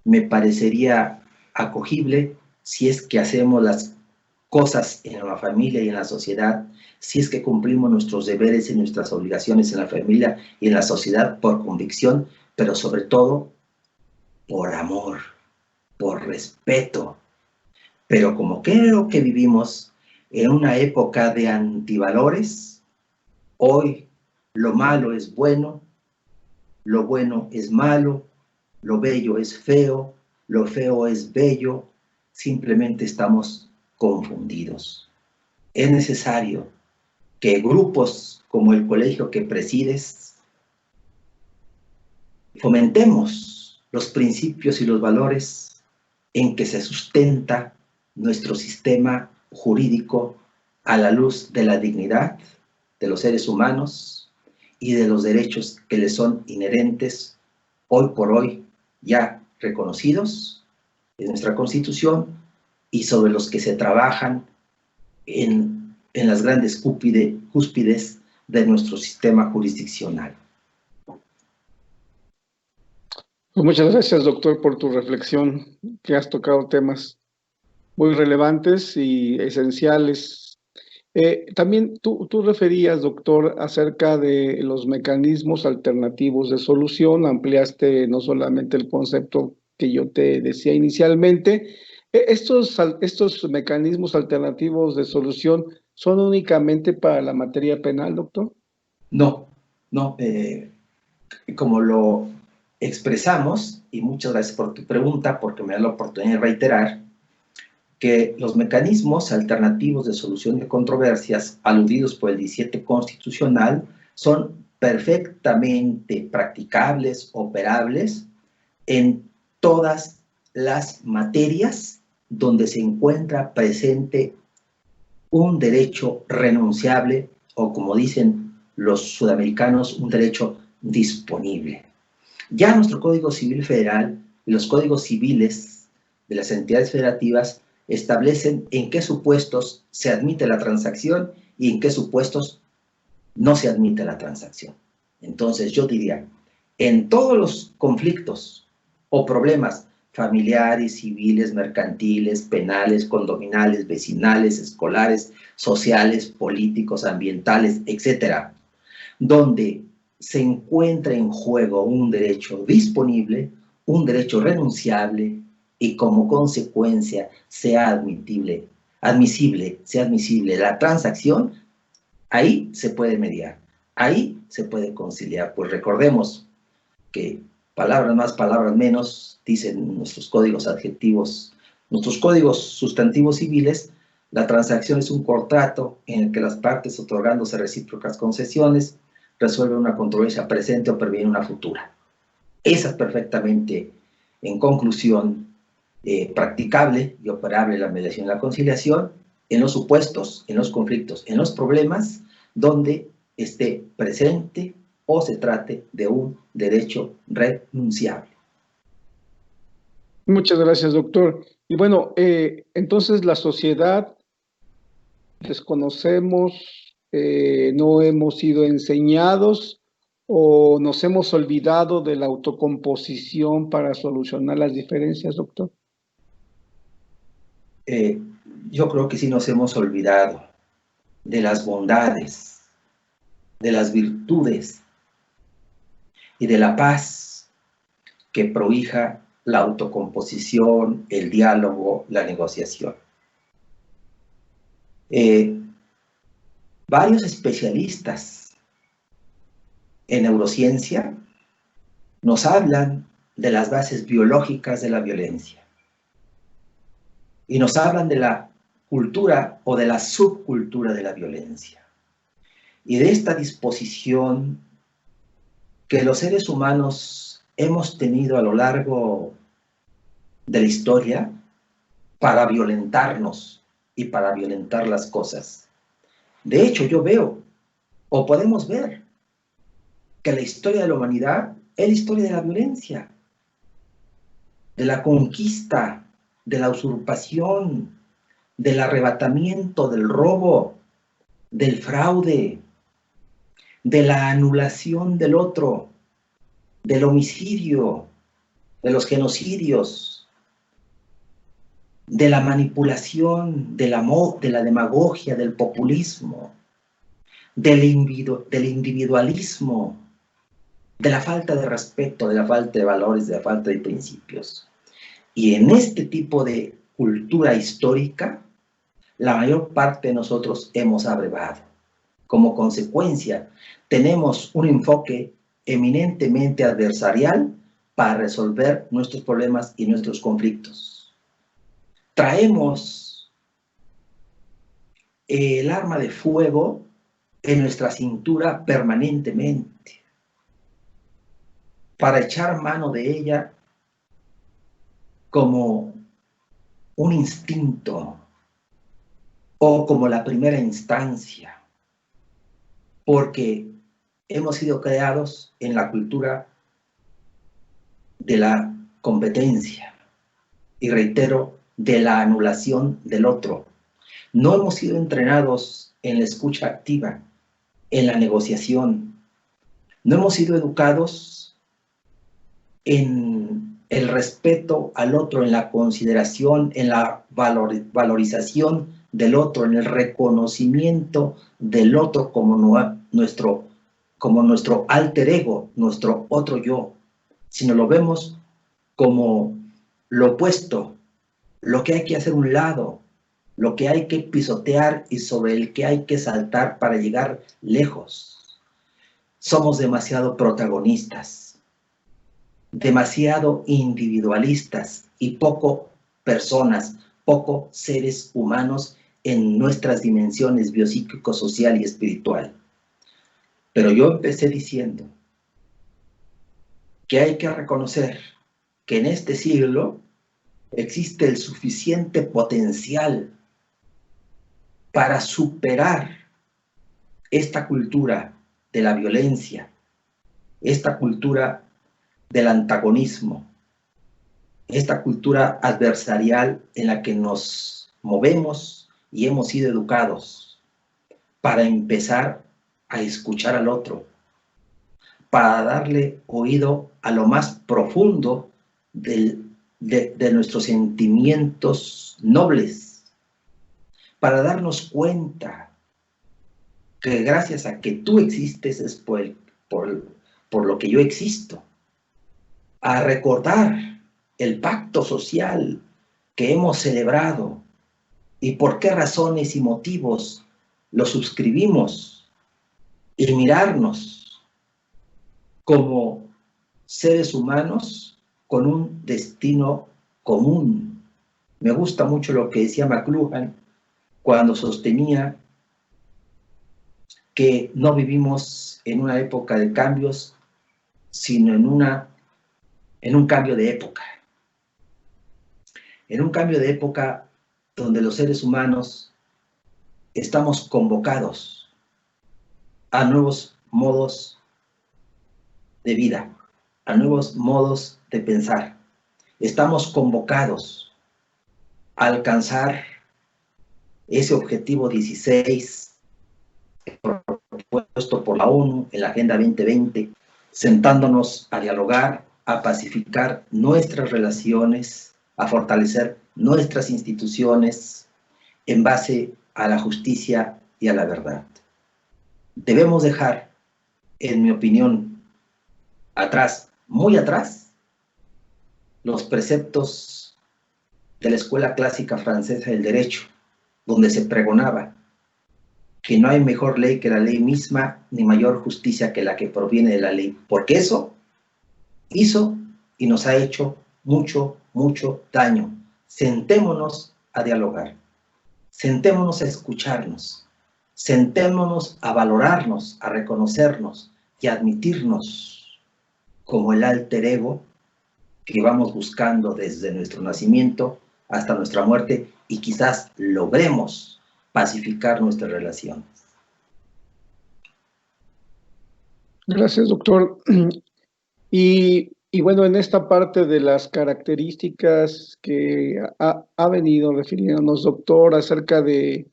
me parecería acogible si es que hacemos las cosas en la familia y en la sociedad, si es que cumplimos nuestros deberes y nuestras obligaciones en la familia y en la sociedad por convicción, pero sobre todo por amor, por respeto. Pero como creo que vivimos en una época de antivalores. Hoy lo malo es bueno, lo bueno es malo, lo bello es feo, lo feo es bello. Simplemente estamos confundidos. Es necesario que grupos como el colegio que presides fomentemos los principios y los valores en que se sustenta nuestro sistema jurídico a la luz de la dignidad de los seres humanos y de los derechos que les son inherentes, hoy por hoy ya reconocidos en nuestra Constitución y sobre los que se trabajan en las grandes cúspides de nuestro sistema jurisdiccional. Pues muchas gracias, doctor, por tu reflexión, que has tocado temas muy relevantes y esenciales. También tú referías, doctor, acerca de los mecanismos alternativos de solución, ampliaste no solamente el concepto que yo te decía inicialmente. Estos mecanismos alternativos de solución son únicamente para la materia penal, doctor. No, como lo expresamos, y muchas gracias por tu pregunta, porque me da la oportunidad de reiterar que los mecanismos alternativos de solución de controversias aludidos por el 17 constitucional son perfectamente practicables, operables en todas las materias donde se encuentra presente un derecho renunciable, o como dicen los sudamericanos, un derecho disponible. Ya nuestro Código Civil Federal y los códigos civiles de las entidades federativas establecen en qué supuestos se admite la transacción y en qué supuestos no se admite la transacción. Entonces yo diría, en todos los conflictos o problemas familiares, civiles, mercantiles, penales, condominales, vecinales, escolares, sociales, políticos, ambientales, etcétera, donde se encuentra en juego un derecho disponible, un derecho renunciable y como consecuencia sea admisible la transacción, ahí se puede mediar, ahí se puede conciliar. Pues recordemos que palabras más, palabras menos, dicen nuestros códigos adjetivos, nuestros códigos sustantivos civiles, la transacción es un contrato en el que las partes, otorgándose recíprocas concesiones, resuelven una controversia presente o previene una futura. Esa es perfectamente, en conclusión, practicable y operable la mediación y la conciliación en los supuestos, en los conflictos, en los problemas donde esté presente o se trate de un derecho renunciable. Muchas gracias, doctor. Y bueno, entonces la sociedad desconocemos, no hemos sido enseñados o nos hemos olvidado de la autocomposición para solucionar las diferencias, doctor. Yo creo que sí nos hemos olvidado de las bondades, de las virtudes y de la paz que prohija la autocomposición, el diálogo, la negociación. Varios especialistas en neurociencia nos hablan de las bases biológicas de la violencia y nos hablan de la cultura o de la subcultura de la violencia y de esta disposición que los seres humanos hemos tenido a lo largo de la historia para violentarnos y para violentar las cosas. De hecho, yo veo, o podemos ver, que la historia de la humanidad es la historia de la violencia, de la conquista, de la usurpación, del arrebatamiento, del robo, del fraude, de la anulación del otro, del homicidio, de los genocidios, de la manipulación, de la demagogia, del populismo, del individualismo, de la falta de respeto, de la falta de valores, de la falta de principios. Y en este tipo de cultura histórica, la mayor parte de nosotros hemos abrevado. Como consecuencia, tenemos un enfoque eminentemente adversarial para resolver nuestros problemas y nuestros conflictos. Traemos el arma de fuego en nuestra cintura permanentemente para echar mano de ella como un instinto o como la primera instancia, porque hemos sido creados en la cultura de la competencia y, reitero, de la anulación del otro. No hemos sido entrenados en la escucha activa, en la negociación. No hemos sido educados en el respeto al otro, en la consideración, en la valorización del otro, en el reconocimiento del otro como nuestro alter ego, nuestro otro yo, sino lo vemos como lo opuesto, lo que hay que hacer a un lado, lo que hay que pisotear y sobre el que hay que saltar para llegar lejos. Somos demasiado protagonistas, demasiado individualistas y poco personas, poco seres humanos en nuestras dimensiones biopsíquico, social y espiritual. Pero yo empecé diciendo que hay que reconocer que en este siglo existe el suficiente potencial para superar esta cultura de la violencia, esta cultura del antagonismo, esta cultura adversarial en la que nos movemos y hemos sido educados para empezar a escuchar al otro, para darle oído a lo más profundo de nuestros sentimientos nobles, para darnos cuenta que gracias a que tú existes es por lo que yo existo, a recordar el pacto social que hemos celebrado y por qué razones y motivos lo suscribimos, y mirarnos como seres humanos con un destino común. Me gusta mucho lo que decía McLuhan cuando sostenía que no vivimos en una época de cambios, sino en un cambio de época. En un cambio de época donde los seres humanos estamos convocados a nuevos modos de vida, a nuevos modos de pensar. Estamos convocados a alcanzar ese objetivo 16 propuesto por la ONU en la Agenda 2020, sentándonos a dialogar, a pacificar nuestras relaciones, a fortalecer nuestras instituciones en base a la justicia y a la verdad. Debemos dejar, en mi opinión, atrás, muy atrás, los preceptos de la escuela clásica francesa del derecho, donde se pregonaba que no hay mejor ley que la ley misma, ni mayor justicia que la que proviene de la ley, porque eso hizo y nos ha hecho mucho, mucho daño. Sentémonos a dialogar, sentémonos a escucharnos, sentémonos a valorarnos, a reconocernos y a admitirnos como el alter ego que vamos buscando desde nuestro nacimiento hasta nuestra muerte, y quizás logremos pacificar nuestras relaciones. Gracias, doctor. Y bueno, en esta parte de las características que ha venido refiriéndonos, doctor, acerca de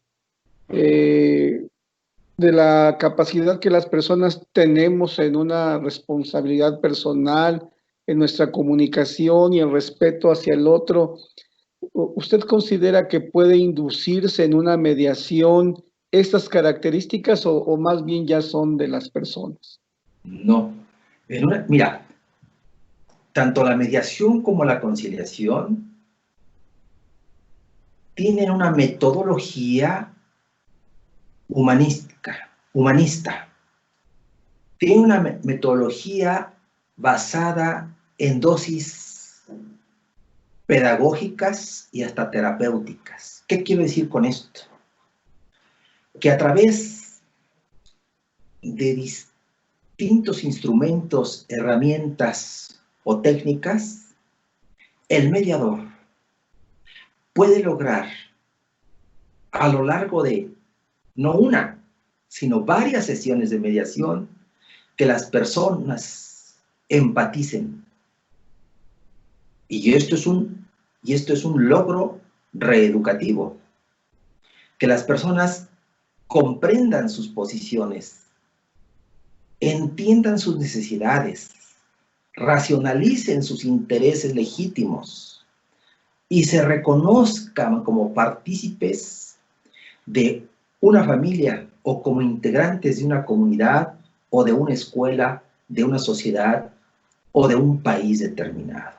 la capacidad que las personas tenemos en una responsabilidad personal, en nuestra comunicación y el respeto hacia el otro, ¿usted considera que puede inducirse en una mediación estas características o más bien ya son de las personas? No. Mira, tanto la mediación como la conciliación tienen una metodología humanista. Tienen una metodología basada en dosis pedagógicas y hasta terapéuticas. ¿Qué quiero decir con esto? Que a través de distintos instrumentos, herramientas o técnicas, el mediador puede lograr a lo largo de no una, sino varias sesiones de mediación que las personas empaticen. Y esto es un logro reeducativo. Que las personas comprendan sus posiciones, entiendan sus necesidades, racionalicen sus intereses legítimos y se reconozcan como partícipes de una familia o como integrantes de una comunidad o de una escuela, de una sociedad o de un país determinado.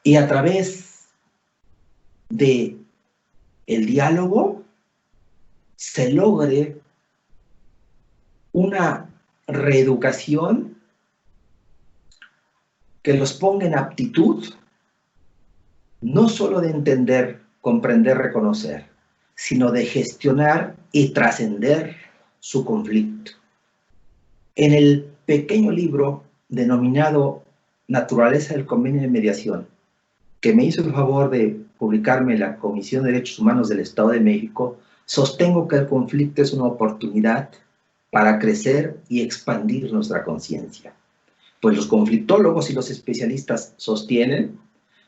Y a través de el diálogo se logre una reeducación que los ponga en aptitud no solo de entender, comprender, reconocer, sino de gestionar y trascender su conflicto. En el pequeño libro denominado Naturaleza del Convenio de Mediación, que me hizo el favor de publicarme la Comisión de Derechos Humanos del Estado de México, sostengo que el conflicto es una oportunidad para crecer y expandir nuestra conciencia. Pues los conflictólogos y los especialistas sostienen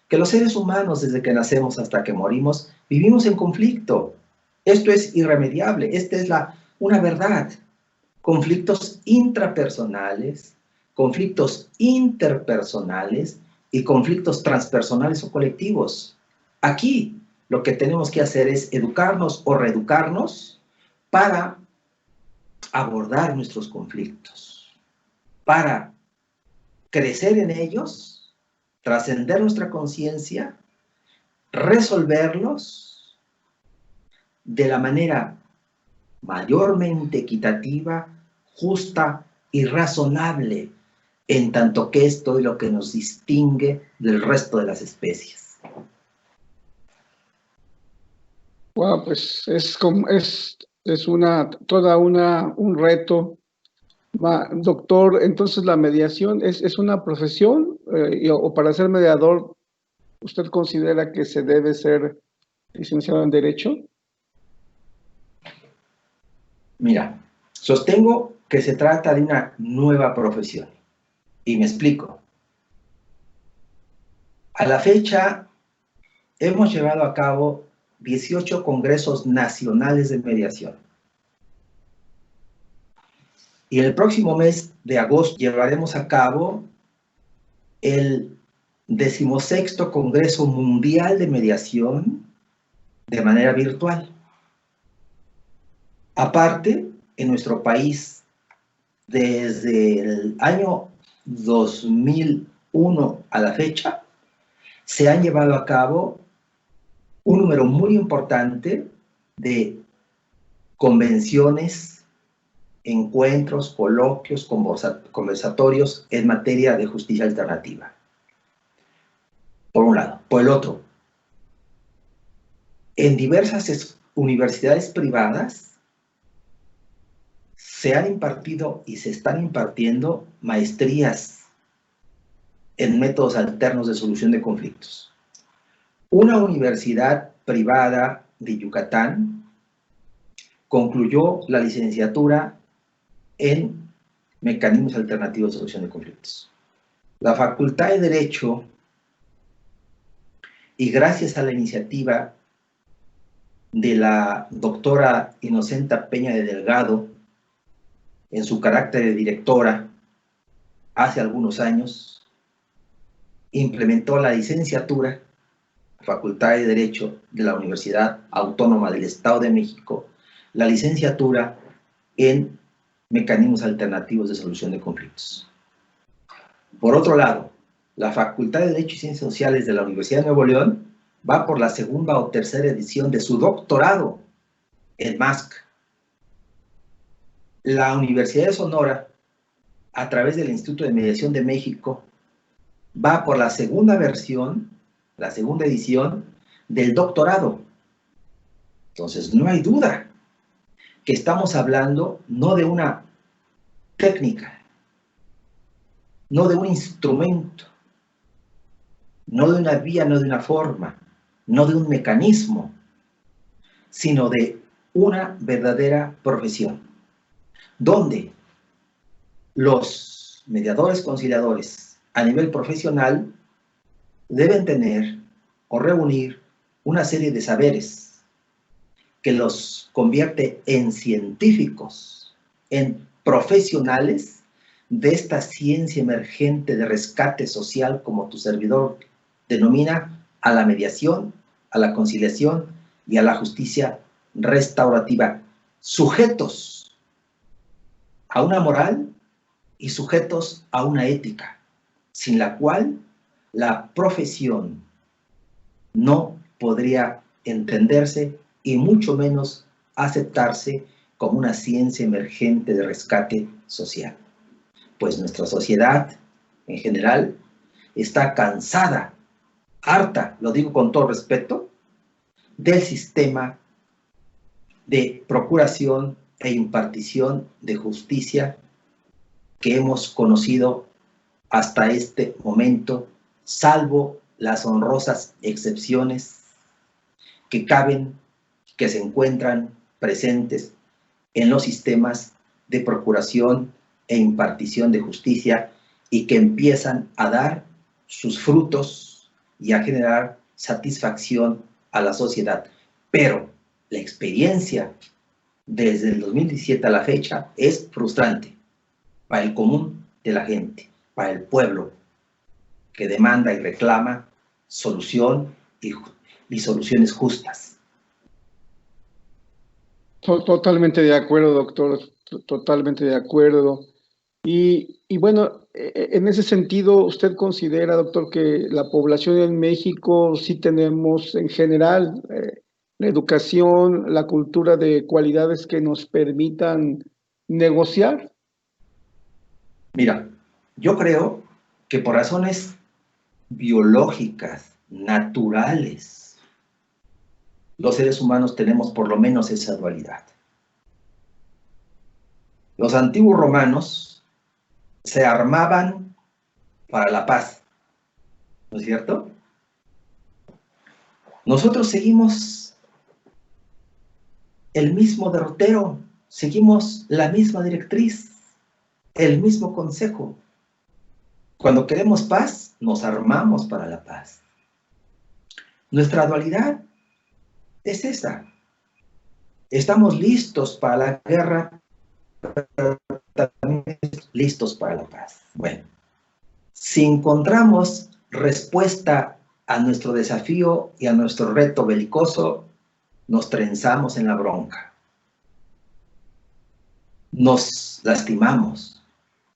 que los seres humanos, desde que nacemos hasta que morimos, vivimos en conflicto. Esto es irremediable, esta es una verdad. Conflictos intrapersonales, conflictos interpersonales y conflictos transpersonales o colectivos. Aquí lo que tenemos que hacer es educarnos o reeducarnos para abordar nuestros conflictos, para crecer en ellos, trascender nuestra conciencia, resolverlos de la manera mayormente equitativa, justa y razonable, en tanto que esto es lo que nos distingue del resto de las especies. Wow, pues es un reto. Doctor, entonces la mediación es una profesión, o para ser mediador, ¿usted considera que se debe ser licenciado en Derecho? Mira, sostengo que se trata de una nueva profesión. Y me explico. A la fecha, hemos llevado a cabo 18 congresos nacionales de mediación. Y el próximo mes de agosto llevaremos a cabo el 16º Congreso Mundial de Mediación de manera virtual. Aparte, en nuestro país, desde el año 2001 a la fecha, se han llevado a cabo un número muy importante de convenciones, encuentros, coloquios, conversatorios en materia de justicia alternativa. Por un lado. Por el otro, en diversas universidades privadas se han impartido y se están impartiendo maestrías en métodos alternos de solución de conflictos. Una universidad privada de Yucatán concluyó la licenciatura en mecanismos alternativos de solución de conflictos. La Facultad de Derecho, y gracias a la iniciativa de la doctora Inocenta Peña de Delgado, en su carácter de directora, hace algunos años, implementó la licenciatura, Facultad de Derecho de la Universidad Autónoma del Estado de México, la licenciatura en mecanismos alternativos de solución de conflictos. Por otro lado, la Facultad de Derecho y Ciencias Sociales de la Universidad de Nuevo León va por la segunda o tercera edición de su doctorado en MASC. La Universidad de Sonora, a través del Instituto de Mediación de México, va por la segunda versión, la segunda edición del doctorado. Entonces, no hay duda que estamos hablando no de una técnica, no de un instrumento, no de una vía, no de una forma, no de un mecanismo, sino de una verdadera profesión, donde los mediadores conciliadores a nivel profesional deben tener o reunir una serie de saberes que los convierte en científicos, en profesionales de esta ciencia emergente de rescate social, como tu servidor denomina, a la mediación, a la conciliación y a la justicia restaurativa, sujetos a una moral y sujetos a una ética, sin la cual la profesión no podría entenderse y mucho menos aceptarse como una ciencia emergente de rescate social. Pues nuestra sociedad en general está cansada, harta, lo digo con todo respeto, del sistema de procuración e impartición de justicia que hemos conocido hasta este momento, salvo las honrosas excepciones que caben, que se encuentran presentes en los sistemas de procuración e impartición de justicia y que empiezan a dar sus frutos y a generar satisfacción a la sociedad. Pero la experiencia desde el 2017 a la fecha es frustrante para el común de la gente, para el pueblo que demanda y reclama solución y soluciones justas. Totalmente de acuerdo, doctor, totalmente de acuerdo. Y bueno, en ese sentido, ¿usted considera, doctor, que la población en México sí tenemos en general la educación, la cultura de cualidades que nos permitan negociar? Mira, yo creo que por razones biológicas, naturales, los seres humanos tenemos por lo menos esa dualidad. Los antiguos romanos se armaban para la paz, ¿no es cierto? Nosotros seguimos el mismo derrotero, seguimos la misma directriz, el mismo consejo. Cuando queremos paz, nos armamos para la paz. Nuestra dualidad es esa. Estamos listos para la guerra, pero también listos para la paz. Bueno, si encontramos respuesta a nuestro desafío y a nuestro reto belicoso, nos trenzamos en la bronca. Nos lastimamos,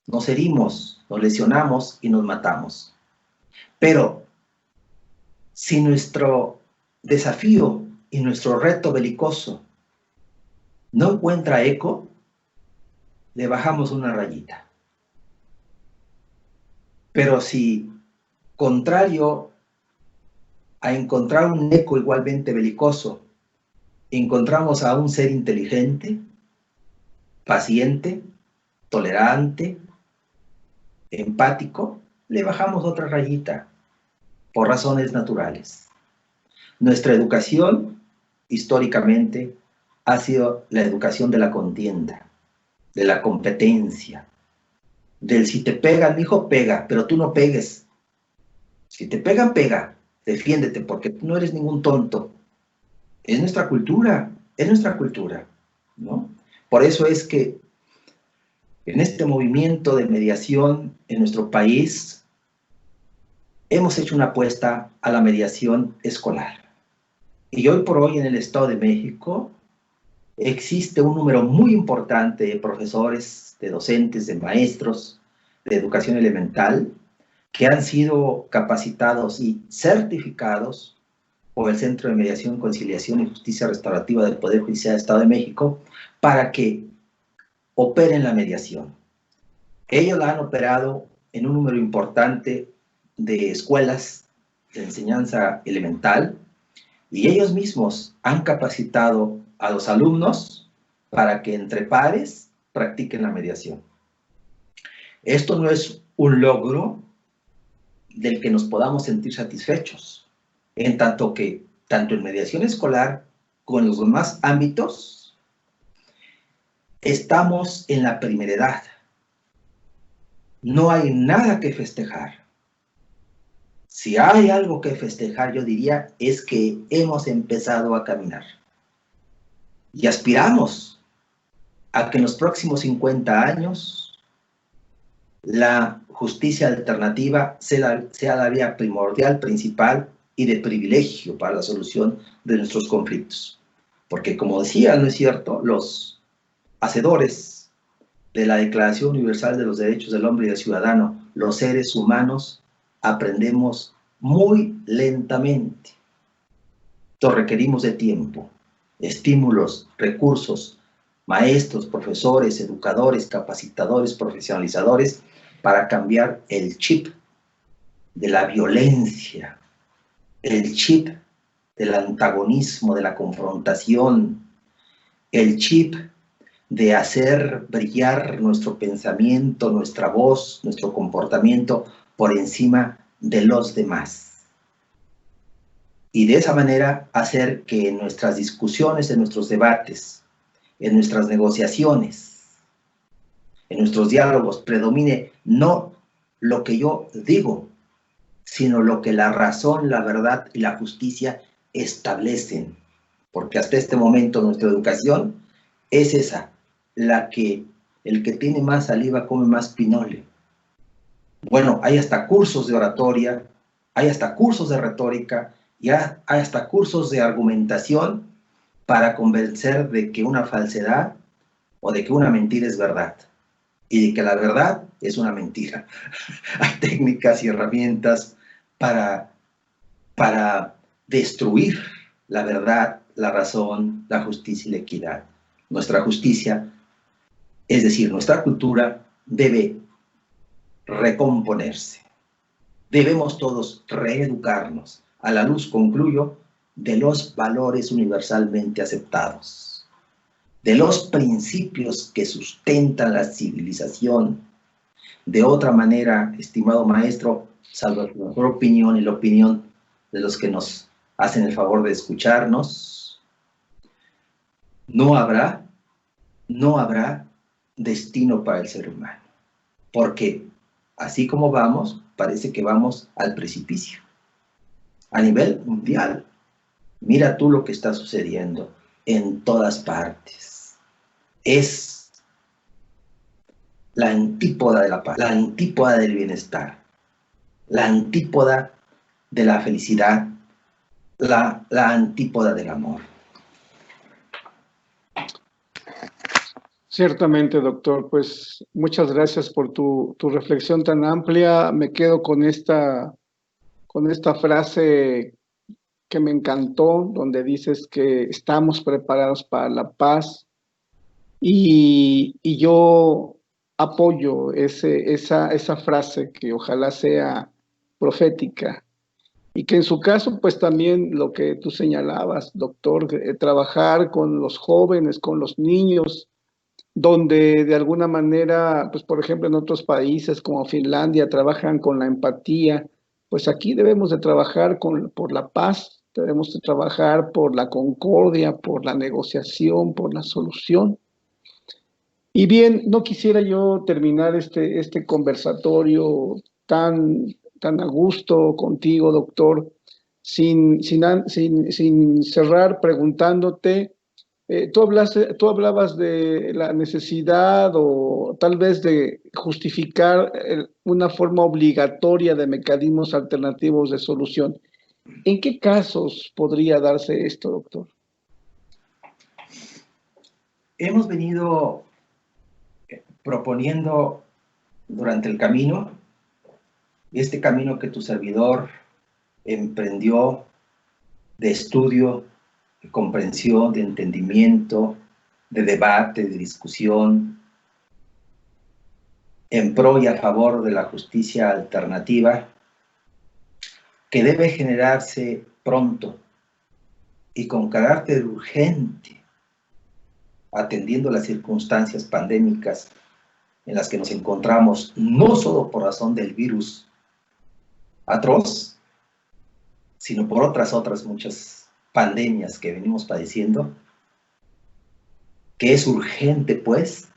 nos herimos, nos lesionamos y nos matamos. Pero si nuestro desafío y nuestro reto belicoso no encuentra eco, le bajamos una rayita. Pero si, contrario a encontrar un eco igualmente belicoso, encontramos a un ser inteligente, paciente, tolerante, empático, le bajamos otra rayita por razones naturales. Nuestra educación, históricamente, ha sido la educación de la contienda, de la competencia, del si te pegan, hijo, pega, pero tú no pegues. Si te pegan, pega, defiéndete, porque tú no eres ningún tonto. Es nuestra cultura, ¿no? Por eso es que en este movimiento de mediación en nuestro país hemos hecho una apuesta a la mediación escolar. Y hoy por hoy en el Estado de México existe un número muy importante de profesores, de docentes, de maestros de educación elemental que han sido capacitados y certificados o el Centro de Mediación, Conciliación y Justicia Restaurativa del Poder Judicial del Estado de México para que operen la mediación. Ellos la han operado en un número importante de escuelas de enseñanza elemental y ellos mismos han capacitado a los alumnos para que entre pares practiquen la mediación. Esto no es un logro del que nos podamos sentir satisfechos, en tanto que, tanto en mediación escolar como en los demás ámbitos, estamos en la primera edad. No hay nada que festejar. Si hay algo que festejar, yo diría, es que hemos empezado a caminar. Y aspiramos a que en los próximos 50 años la justicia alternativa sea la vía primordial, principal y de privilegio para la solución de nuestros conflictos. Porque, como decía, ¿no es cierto?, los hacedores de la Declaración Universal de los Derechos del Hombre y del Ciudadano, los seres humanos aprendemos muy lentamente. Entonces requerimos de tiempo, estímulos, recursos, maestros, profesores, educadores, capacitadores, profesionalizadores, para cambiar el chip de la violencia, el chip del antagonismo, de la confrontación, el chip de hacer brillar nuestro pensamiento, nuestra voz, nuestro comportamiento por encima de los demás. Y de esa manera hacer que en nuestras discusiones, en nuestros debates, en nuestras negociaciones, en nuestros diálogos, predomine no lo que yo digo, sino lo que la razón, la verdad y la justicia establecen. Porque hasta este momento nuestra educación es esa, la que el que tiene más saliva come más pinole. Bueno, hay hasta cursos de oratoria, hay hasta cursos de retórica, y hay hasta cursos de argumentación para convencer de que una falsedad o de que una mentira es verdad y de que la verdad es una mentira. Hay técnicas y herramientas para destruir la verdad, la razón, la justicia y la equidad. Nuestra justicia, es decir, nuestra cultura, debe recomponerse. Debemos todos reeducarnos a la luz, concluyo, de los valores universalmente aceptados, de los principios que sustentan la civilización. De otra manera, estimado maestro, salvo tu mejor opinión y la opinión de los que nos hacen el favor de escucharnos, no habrá destino para el ser humano, porque así como vamos, parece que vamos al precipicio. A nivel mundial, mira tú lo que está sucediendo en todas partes. Es la antípoda de la paz, la antípoda del bienestar, la antípoda de la felicidad, la antípoda del amor. Ciertamente, doctor, pues muchas gracias por tu reflexión tan amplia. Me quedo con esta frase que me encantó, donde dices que estamos preparados para la paz, y yo apoyo esa frase, que ojalá sea profética, y que en su caso, pues también lo que tú señalabas, doctor, trabajar con los jóvenes, con los niños, donde de alguna manera, pues por ejemplo en otros países como Finlandia trabajan con la empatía, pues aquí debemos de trabajar por la paz, debemos de trabajar por la concordia, por la negociación, por la solución. Y bien, no quisiera yo terminar este conversatorio tan a gusto contigo, doctor, sin cerrar preguntándote. Tú hablabas de la necesidad o tal vez de justificar una forma obligatoria de mecanismos alternativos de solución. ¿En qué casos podría darse esto, doctor? Hemos venido proponiendo durante el camino, este camino que tu servidor emprendió de estudio, de comprensión, de entendimiento, de debate, de discusión, en pro y a favor de la justicia alternativa, que debe generarse pronto y con carácter urgente, atendiendo las circunstancias pandémicas en las que nos encontramos, no solo por razón del virus atroz, sino por otras muchas pandemias que venimos padeciendo, que es urgente, pues,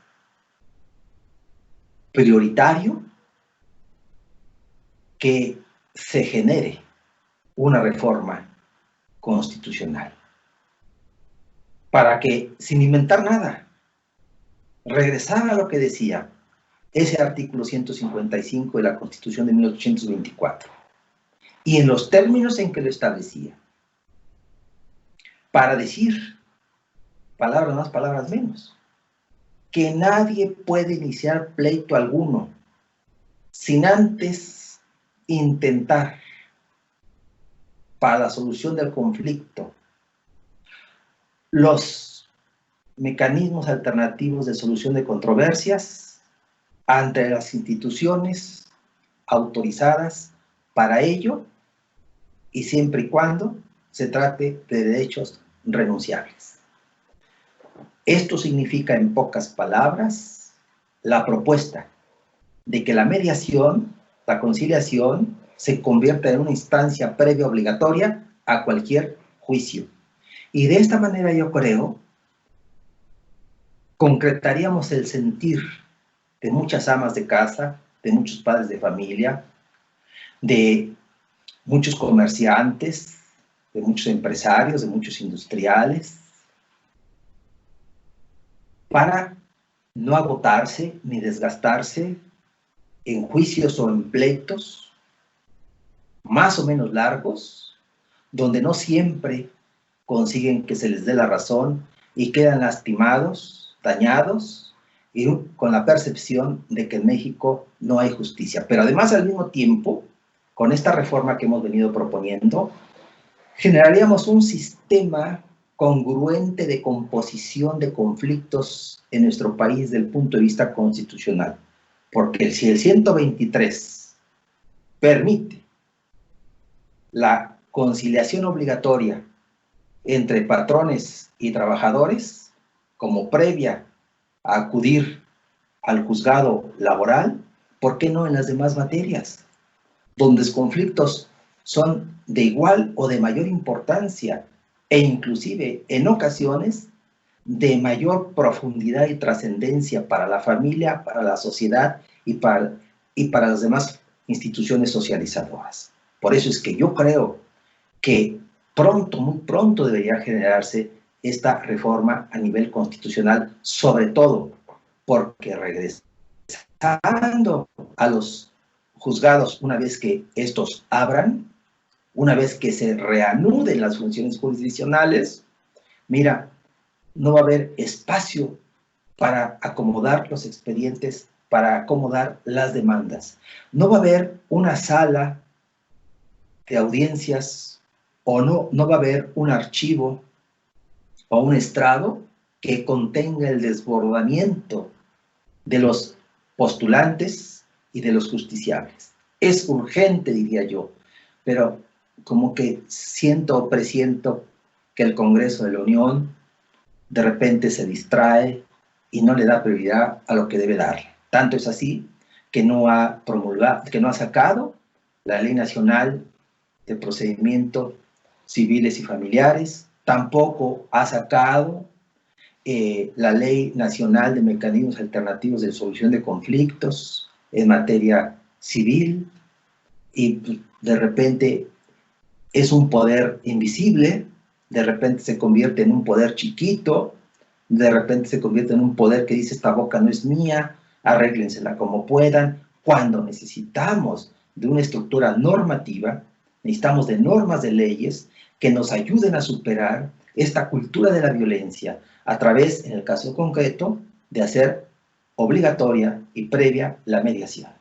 prioritario, que se genere una reforma constitucional, para que, sin inventar nada, regresar a lo que decía ese artículo 155 de la Constitución de 1824, y en los términos en que lo establecía, para decir, palabras más, palabras menos, que nadie puede iniciar pleito alguno sin antes intentar, para la solución del conflicto, los mecanismos alternativos de solución de controversias ante las instituciones autorizadas para ello, y siempre y cuando se trate de derechos renunciables. Esto significa, en pocas palabras, la propuesta de que la mediación, la conciliación, se convierta en una instancia previa obligatoria a cualquier juicio. Y de esta manera, yo creo, concretaríamos el sentir de muchas amas de casa, de muchos padres de familia, de muchos comerciantes, de muchos empresarios, de muchos industriales, para no agotarse ni desgastarse en juicios o en pleitos más o menos largos, donde no siempre consiguen que se les dé la razón y quedan lastimados, dañados, y con la percepción de que en México no hay justicia. Pero además, al mismo tiempo, con esta reforma que hemos venido proponiendo, generaríamos un sistema congruente de composición de conflictos en nuestro país desde el punto de vista constitucional. Porque si el 123 permite la conciliación obligatoria entre patrones y trabajadores como previa a acudir al juzgado laboral, ¿por qué no en las demás materias, donde los conflictos son de igual o de mayor importancia e inclusive en ocasiones de mayor profundidad y trascendencia para la familia, para la sociedad y para las demás instituciones socializadoras? Por eso es que yo creo que pronto, muy pronto debería generarse esta reforma a nivel constitucional, sobre todo porque regresando a los juzgados, una vez que estos abran, una vez que se reanuden las funciones jurisdiccionales, mira, no va a haber espacio para acomodar los expedientes, para acomodar las demandas. No va a haber una sala de audiencias o no va a haber un archivo o un estrado que contenga el desbordamiento de los postulantes y de los justiciables. Es urgente, diría yo, pero como que siento o presiento que el Congreso de la Unión de repente se distrae y no le da prioridad a lo que debe darle. Tanto es así que no ha promulgado, que no ha sacado la Ley Nacional de Procedimientos Civiles y Familiares, tampoco ha sacado la Ley Nacional de Mecanismos Alternativos de Solución de Conflictos en materia civil, y de repente es un poder invisible, de repente se convierte en un poder chiquito, de repente se convierte en un poder que dice: esta boca no es mía, arréglensela como puedan, cuando necesitamos de una estructura normativa, necesitamos de normas de leyes que nos ayuden a superar esta cultura de la violencia a través, en el caso concreto, de hacer obligatoria y previa la mediación.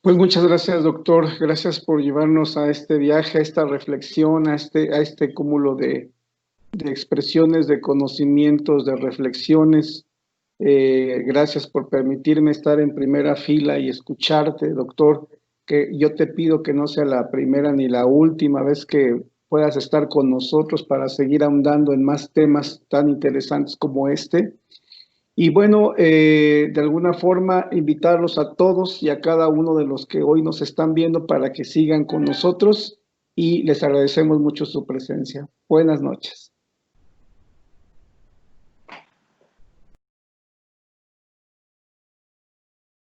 Pues muchas gracias, doctor. Gracias por llevarnos a este viaje, a esta reflexión, a este cúmulo de expresiones, de conocimientos, de reflexiones. Gracias por permitirme estar en primera fila y escucharte, doctor, que yo te pido que no sea la primera ni la última vez que puedas estar con nosotros para seguir ahondando en más temas tan interesantes como este. Y bueno, de alguna forma invitarlos a todos y a cada uno de los que hoy nos están viendo para que sigan con nosotros y les agradecemos mucho su presencia. Buenas noches.